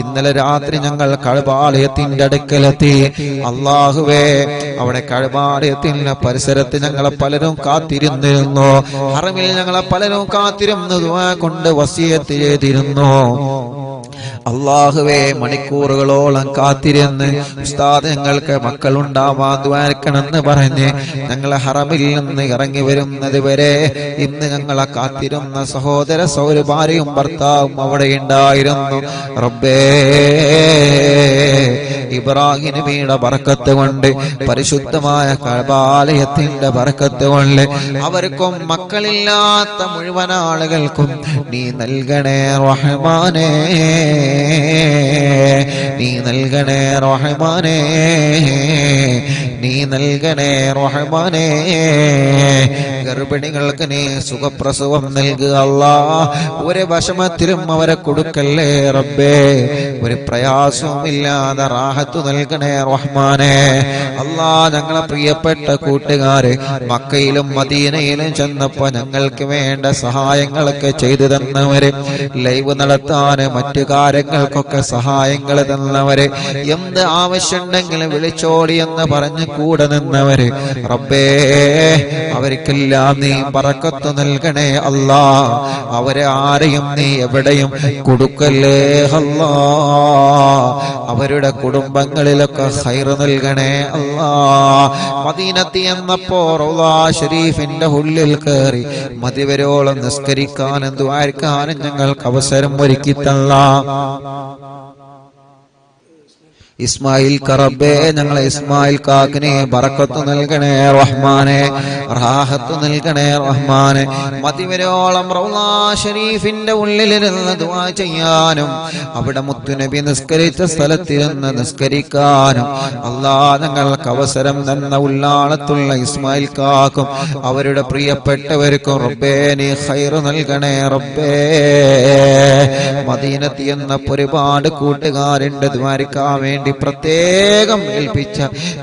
[SPEAKER 1] ഇന്നലെ രാത്രി ഞങ്ങൾ കഅബാലയത്തിന്റെ അടുക്കലെത്തി. അല്ലാഹുവേ, അവിടെ കഅബാലയത്തിന്റെ പരിസരത്ത് ഞങ്ങളെ പലരും കാത്തിരുന്നിരുന്നു. ഹറമിൽ ഞങ്ങളെ പലരും കാത്തിരുന്നു, ദുആ കൊണ്ട് വസിയത്ത് ചെയ്തിരുന്നു. അല്ലാഹുവേ, മണിക്കൂറുകളോളം കാത്തിരുന്ന് ഉസ്താദ് ഞങ്ങൾക്ക് മക്കളുണ്ടാവാൻ ദ്വാരക്കണമെന്ന് പറഞ്ഞ് ഞങ്ങളെ ഹറമിൽ നിന്ന് ഇറങ്ങി വരുന്നത് വരെ ഇന്ന് ഞങ്ങളെ കാത്തിരുന്ന സഹോദര ഭാര്യയും ഭർത്താവും അവിടെ ഉണ്ടായിരുന്നു. റബ്ബേ, ഇബ്രാഹിം നബിയുടെ ബറക്കത്ത് കൊണ്ട്, പരിശുദ്ധമായ കഅബാലയത്തിന്റെ ബറക്കത്ത് കൊണ്ട് അവർക്കും മക്കളില്ലാത്ത മുഴുവൻ ആളുകൾക്കും നീ നൽകണേ റഹ്മാനേ. നീ നൽകണേ റഹ്മാനേ. നീ നൽകണേ റഹ്മാനേ. ഗർഭിണികൾക്ക് നീ സുഖപ്രസവം നൽകുക അല്ലാഹ്. ഒരു വിഷമത്തിലും അവരെ കൊടുക്കല്ലേ റബ്ബേ. ഒരു പ്രയാസവുമില്ലാതെ റാഹത്ത് നൽകണേ റഹ്മാനേ. അല്ലാഹ് ഞങ്ങളെ പ്രിയപ്പെട്ട കൂട്ടുകാര് മക്കയിലും മദീനയിലും ചെന്നപ്പോ ഞങ്ങൾക്ക് വേണ്ട സഹായങ്ങളൊക്കെ ചെയ്തു തന്നവര്, ലൈവ് നടത്താന് മറ്റു കാര്യങ്ങൾക്കൊക്കെ സഹായങ്ങൾ തന്നവര്, എന്ത് ആവശ്യമുണ്ടെങ്കിലും വിളിച്ചോടി എന്ന് പറഞ്ഞ് കൂടെ നിന്നവര് റബ്ബേ, അവർക്കെല്ലാം നീ ബറക്കത്ത് നൽകണേ അല്ലാ. അവരെ ആരെയും നീ എവിടെയും കൊടുക്കല്ലേ അല്ലാ. അവരുടെ കുടുംബങ്ങളിലൊക്കെ ഖൈർ നൽകണേ അല്ലാ. മദീനത്ത് എന്നപ്പോ റൗള ഷരീഫിന്റെ ഉള്ളിൽ കയറി മതിവരോളം നിസ്കരിക്കാനും ദുആർക്കാനും ഞങ്ങൾക്ക് അവസരം ഒരുക്കി തന്ന ഇസ്മായിൽ റബ്ബേ, ഞങ്ങളെ ഇസ്മായിൽ കാക്കിനെ ബറക്കത്ത് നൽകണേ റഹ്മാനെ, റാഹത്ത് നൽകണേ റഹ്മാനെ. മതിവരോളം റൗള ഷരീഫിന്റെ ഉള്ളിലിരുന്ന് ദുആ ചെയ്യാനും അവിടെ മുത്തുനബി നിസ്കരിച്ച സ്ഥലത്തിരുന്ന് നിസ്കരിക്കാനും അല്ലാഹ് ഞങ്ങൾക്ക് അവസരം തന്ന ഉള്ളാളത്തുള്ള ഇസ്മായിൽ കാക്കും അവരുടെ പ്രിയപ്പെട്ടവർക്കും റബ്ബേ നീ ഖൈർ നൽകണേ റബ്ബേ. മദീനത്ത് എന്ന ഒരുപാട് കൂട്ടുകാരുണ്ട് ദ്വാരക്കാൻ വേണ്ടി പ്രത്യേകം ഏൽപ്പിച്ച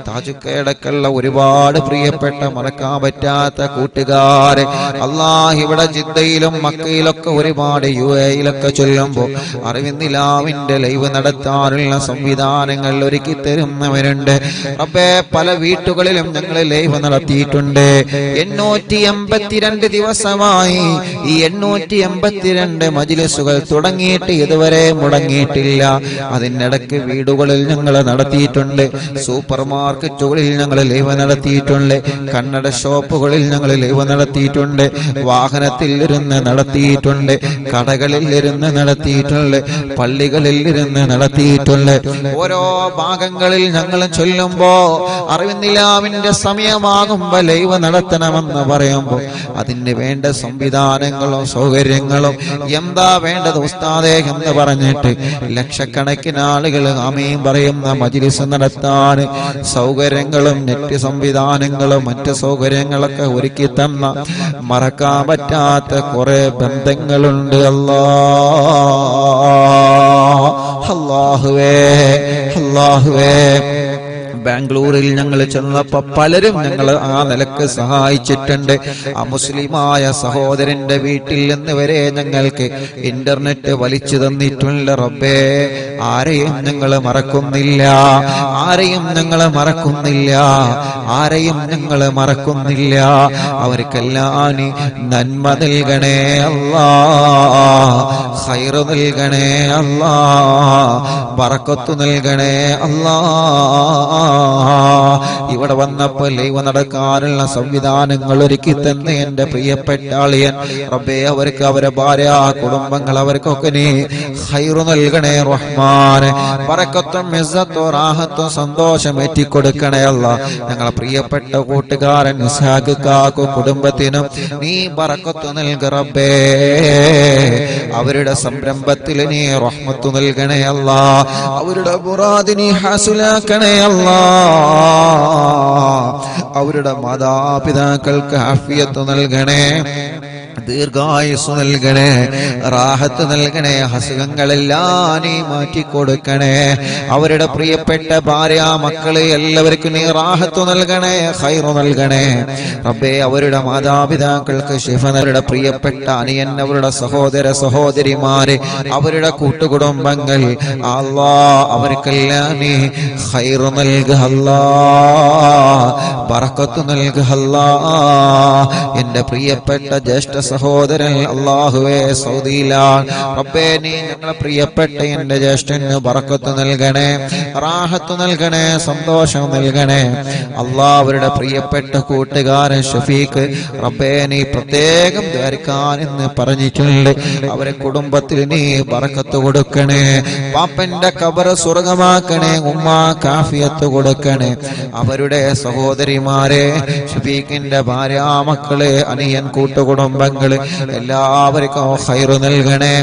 [SPEAKER 1] താജുക്കടക്കുള്ള ഒരുപാട് പ്രിയപ്പെട്ട മറക്കാൻ പറ്റാത്ത കൂട്ടുകാരെ അല്ലാഹ് ഇവിടെ ജിദ്ദയിലും മക്കയിലൊക്കെ ഒരുപാട് UAE-യിലൊക്കെ ചൊല്ലുമ്പോൾ അറിവിന്ദിലാവിന്റെ ലൈവ് നടത്താനുള്ള സംവിധാനങ്ങൾ ഒരുക്കി തരുന്നവരുണ്ട് റബ്ബേ. പല വീട്ടുകളിലും ഞങ്ങൾ ലൈവ് നടത്തിയിട്ടുണ്ട്. 882 ദിവസമായി ഈ 882 മജ്‌ലിസുകൾ തുടങ്ങിയിട്ട് ഇതുവരെ മുടങ്ങിയിട്ടില്ല. അതിനിടയ്ക്ക് വീടുകളിൽ ഞങ്ങൾ നടത്തിയിട്ടുണ്ട്, സൂപ്പർ മാർക്കറ്റുകളിൽ ഞങ്ങൾ ലൈവ് നടത്തിയിട്ടുണ്ട്, കണ്ണട ഷോപ്പുകളിൽ ഞങ്ങൾ ലൈവ് നടത്തിയിട്ടുണ്ട്, വാഹനത്തിൽ ഇരുന്ന് നടത്തിയിട്ടുണ്ട്, കടകളിൽ ഇരുന്ന് നടത്തിയിട്ടുണ്ട്, പള്ളികളിൽ ഇരുന്ന് നടത്തിയിട്ടുണ്ട്. ഓരോ ഭാഗങ്ങളിൽ ഞങ്ങൾ ചൊല്ലുമ്പോ അറിവിന്ദിലാവിന്റെ സമയമാകുമ്പോ ലൈവ് നടത്തണമെന്ന് പറയുമ്പോൾ അതിന് വേണ്ട സംവിധാനങ്ങളും സൗകര്യങ്ങളും എന്താ വേണ്ടത് ഉസ്താദേ എന്ന് പറഞ്ഞിട്ട് ലക്ഷക്കണക്കിന് ആളുകൾ ആമീൻ പറയുന്ന മജ്‌ലിസ് നടത്താൻ സൗകര്യങ്ങളും നെറ്റ് സംവിധാനങ്ങളും മറ്റ് സൗകര്യങ്ങളൊക്കെ ഒരുക്കി തന്ന മറക്കാൻ പറ്റാത്ത കുറെ ബന്ധങ്ങളുണ്ട് അല്ലാഹുവേ. ബാംഗ്ലൂരിൽ ഞങ്ങൾ ചെന്നപ്പോ പലരും ഞങ്ങൾ ആ നിലക്ക് സഹായിച്ചിട്ടുണ്ട്. ആ മുസ്ലിമായ സഹോദരന്റെ വീട്ടിൽ നിന്ന് വരെ ഞങ്ങൾക്ക് ഇന്റർനെറ്റ് വലിച്ചു തന്നിട്ടുണ്ട് റബ്ബേ. ആരെയും ഞങ്ങൾ മറക്കുന്നില്ല, ആരെയും ഞങ്ങൾ മറക്കുന്നില്ല, ആരെയും ഞങ്ങൾ മറക്കുന്നില്ല. അവർക്കെല്ലാം നീ നന്മ നൽകണേ അല്ലാ, ഖൈർ നൽകണേ അല്ലാ, ബറക്കത്ത് നൽകണേ അല്ലാ. ഇവിടെ വന്നപ്പോൾ ലൈവ് നടക്കാനുള്ള സംവിധാനങ്ങൾ ഒരുക്കി തന്നെ എന്റെ പ്രിയപ്പെട്ട ആളിയൻ റബ്ബേ, അവർക്ക് അവരെ ഭാര്യ കുടുംബങ്ങൾ അവർക്കൊക്കെ നീ ഖൈർ നൽകണേ റഹ്മാനെ. ബറക്കത്തും ഇസ്സത്തും റാഹത്തും സന്തോഷം ഏറ്റിക്കൊടുക്കണേ അല്ലാ. ഞങ്ങളെ പ്രിയപ്പെട്ട കൂട്ടുകാരൻ ഇസ്ഹാഖ് കാക്കു കുടുംബത്തിനും നീ ബറക്കത്ത് നൽക റബ്ബേ. അവരുടെ സംരംഭത്തിൽ നീ റഹ്മത്ത് നൽകണേ അല്ലാ. അവരുടെ മുറാദ് നീ ഹാസിലാക്കണേ അല്ലാ. അവരുടെ മാതാപിതാക്കൾക്ക് ആഫിയത്ത് നൽകണേ, ദീർഘായുസ് നൽകണേ, റാഹത്ത് നൽകണേ, അസുഖങ്ങളെല്ലാം നീ മാറ്റിക്കൊടുക്കണേ. അവരുടെ പ്രിയപ്പെട്ട ഭാര്യ മക്കളെ എല്ലാവർക്കും നീ റാഹത്ത് നൽകണേ, ഖൈർ നൽകണേ റബ്ബേ. അവരുടെ മാതാപിതാക്കൾക്ക് ശിഫ, അവരുടെ പ്രിയപ്പെട്ട അനിയൻ, അവരുടെ സഹോദര സഹോദരിമാര്, അവരുടെ കൂട്ടുകുടുംബങ്ങൾ അല്ലാഹ് അവർക്കെല്ലാം നീ ഖൈർ നൽകുക അല്ലാഹ്, ബറക്കത്ത് നൽകുക അല്ലാഹ്. എന്റെ പ്രിയപ്പെട്ട ജ്യേഷ്ഠ സഹോദരൻ അല്ലാഹുവേ സൗദിയിലാണ് റബ്ബേ, നീ ഞങ്ങളെ പ്രിയപ്പെട്ട എന്റെ ജ്യേഷ്ഠന് ബറക്കത്ത് നൽകണേ, റാഹത്ത് നൽകണേ, സന്തോഷം നൽകണേ അല്ലാഹ്. അവരുടെ പ്രിയപ്പെട്ട കൂട്ടുകാരൻ ഷഫീഖ് റബ്ബേ, നീ പ്രത്യേകം ദ്വാരക്കാൻ എന്ന് പറഞ്ഞിട്ടുണ്ട്. അവരെ കുടുംബത്തിൽ നീ ബറക്കത്ത് കൊടുക്കണേ, പാപ്പന്റെ ഖബർ സ്വർഗമാക്കണേ, ഉമ്മാക്ക് ആഫിയത്ത് കൊടുക്കണേ. അവരുടെ സഹോദരിമാരെ, ഷഫീഖിന്റെ ഭാര്യ മക്കളെ, അനിയൻ കൂട്ടുകുടുംബങ്ങൾ കുടുംബങ്ങൾ എല്ലാവർക്കും ഖൈറ് നൽകണേ,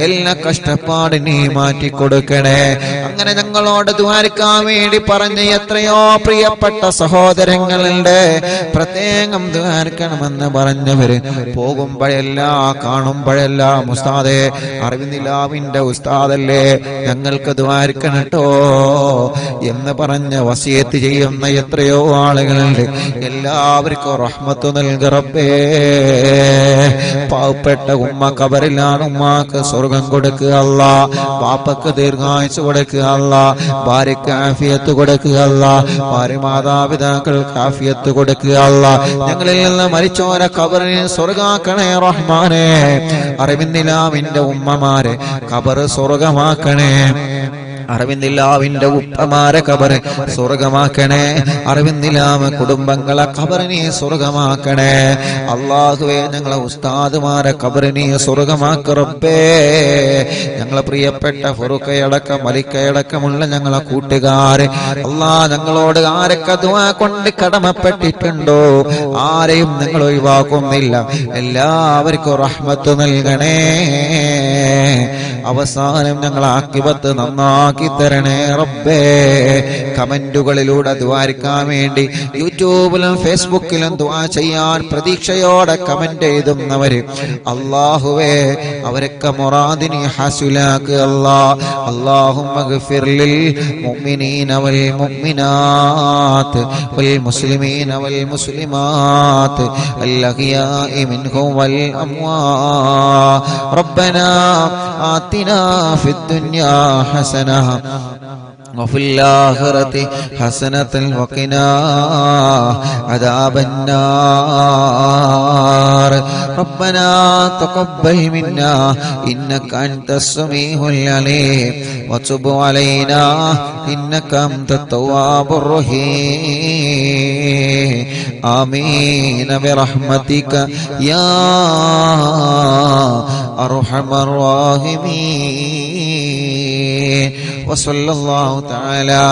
[SPEAKER 1] എല്ലാ കഷ്ടപ്പാടും നീ മാറ്റിക്കൊടുക്കണേ. അങ്ങനെ ഞങ്ങളോട് ദുആർക്കാൻ വേണ്ടി പറഞ്ഞ എത്രയോ പ്രിയപ്പെട്ട സഹോദരങ്ങളുണ്ട്. പ്രത്യേകം ദുആർക്കണമെന്ന് പറഞ്ഞവര് പോകുമ്പോഴെല്ലാം കാണുമ്പോഴെല്ലാം ഉസ്താദേ അറിവിന്ദിലാവിന്റെ ഉസ്താദല്ലേ ഞങ്ങൾക്ക് ദുആർക്കണട്ടോ എന്ന് പറഞ്ഞ് വസിയത്ത് ചെയ്യുന്ന എത്രയോ ആളുകളുണ്ട്. എല്ലാവർക്കും റഹ്മത്ത് നൽക റബ്ബേ. പാവപ്പെട്ട ഉമ്മ ഖബറിലാണ്, ഉമ്മാക്ക് സ്വർഗം കൊടുക്കുക അല്ലാ, ബാപ്പക്ക് ദീർഘായുസ് കൊടുക്കുക അല്ലാ, ഭാര്യക്ക് ആഫിയത്ത് കൊടുക്കുക അല്ലാ, ഭാര്യ മാതാപിതാക്കൾക്ക് ആഫിയത്ത് കൊടുക്കുക അല്ലാ. ഞങ്ങളിൽ നിന്ന് മരിച്ചോരെ ഖബറിനെ സ്വർഗാക്കണേ റഹ്മാനേ. അറിവിന്ദിലാവിന്റെ ഉമ്മമാരെ ഖബർ സ്വർഗമാക്കണേ, അറിവിന്ദിലാവിന്റെ ഉപ്പമാരെ ഖബർ സ്വർഗമാക്കണേ, അറിവിന്ദിലാവ് കുടുംബങ്ങളെ ഖബറിനെ സ്വർഗമാക്കണേ. അല്ലാഹുവേ ഞങ്ങളെ ഉസ്താദുമാരെ ഖബറിനെ സ്വർഗമാക്ക റബ്ബേ. ഞങ്ങളെ പ്രിയപ്പെട്ട ഫറുഖയടക്കം മലിക്കയടക്കമുള്ള ഞങ്ങളെ കൂട്ടുകാരെ അല്ലാ, ഞങ്ങളോട് ആരൊക്കെ ദുആ കൊണ്ട് കടമപ്പെട്ടിട്ടുണ്ടോ ആരെയും നിങ്ങൾ ഒഴിവാക്കുന്നില്ല. എല്ലാവർക്കും റഹ്മത്ത് നൽകണേ. അവസാനം ഞങ്ങൾ ആഖിബത്ത് നന്നാക്കി തരണേ റബ്ബേ. കമന്റുകളിലൂടെ ദുആർക്കാൻ വേണ്ടി യൂട്യൂബിലും ഫേസ്ബുക്കിലും ദുആ ചെയ്യാൻ പ്രതീക്ഷയോടെ കമന്റ് എഴുതുന്നവര് അല്ലാഹുവേ അവരൊക്കെ മുറാദിനി ഹസുലാക്ക് അല്ലാ. അല്ലാഹുമ്മ ഗഫിർ ലിൽ മുഅ്മിനീന വൽ മുഅ്മിനാത്ത് വൽ മുസ്ലിമീന വൽ മുസ്ലിമാത്ത് അൽ അഹ്യാഇ മിൻഹും വൽ അംവാത്. റബ്ബനാ ആതിനാ ഫിദ് ദുനിയാ ഹസന وفي الآخرة حسنة وقنا عذاب النار. ربنا تقبل منا إنك أنت السميع العليم وتب علينا إنك أنت التواب الرحيم. آمين برحمتك يا أرحم الراحمين. وصلى الله تعالى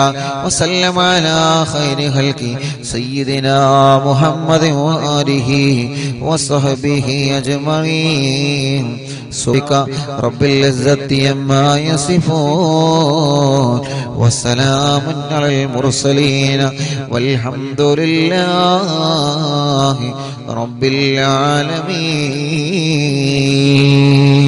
[SPEAKER 1] وسلم على خير خلق سيدنا محمد وآله وصحبه أجمعين. سبحانك رب العزة عما يصفون وسلام على المرسلين والحمد لله رب العالمين.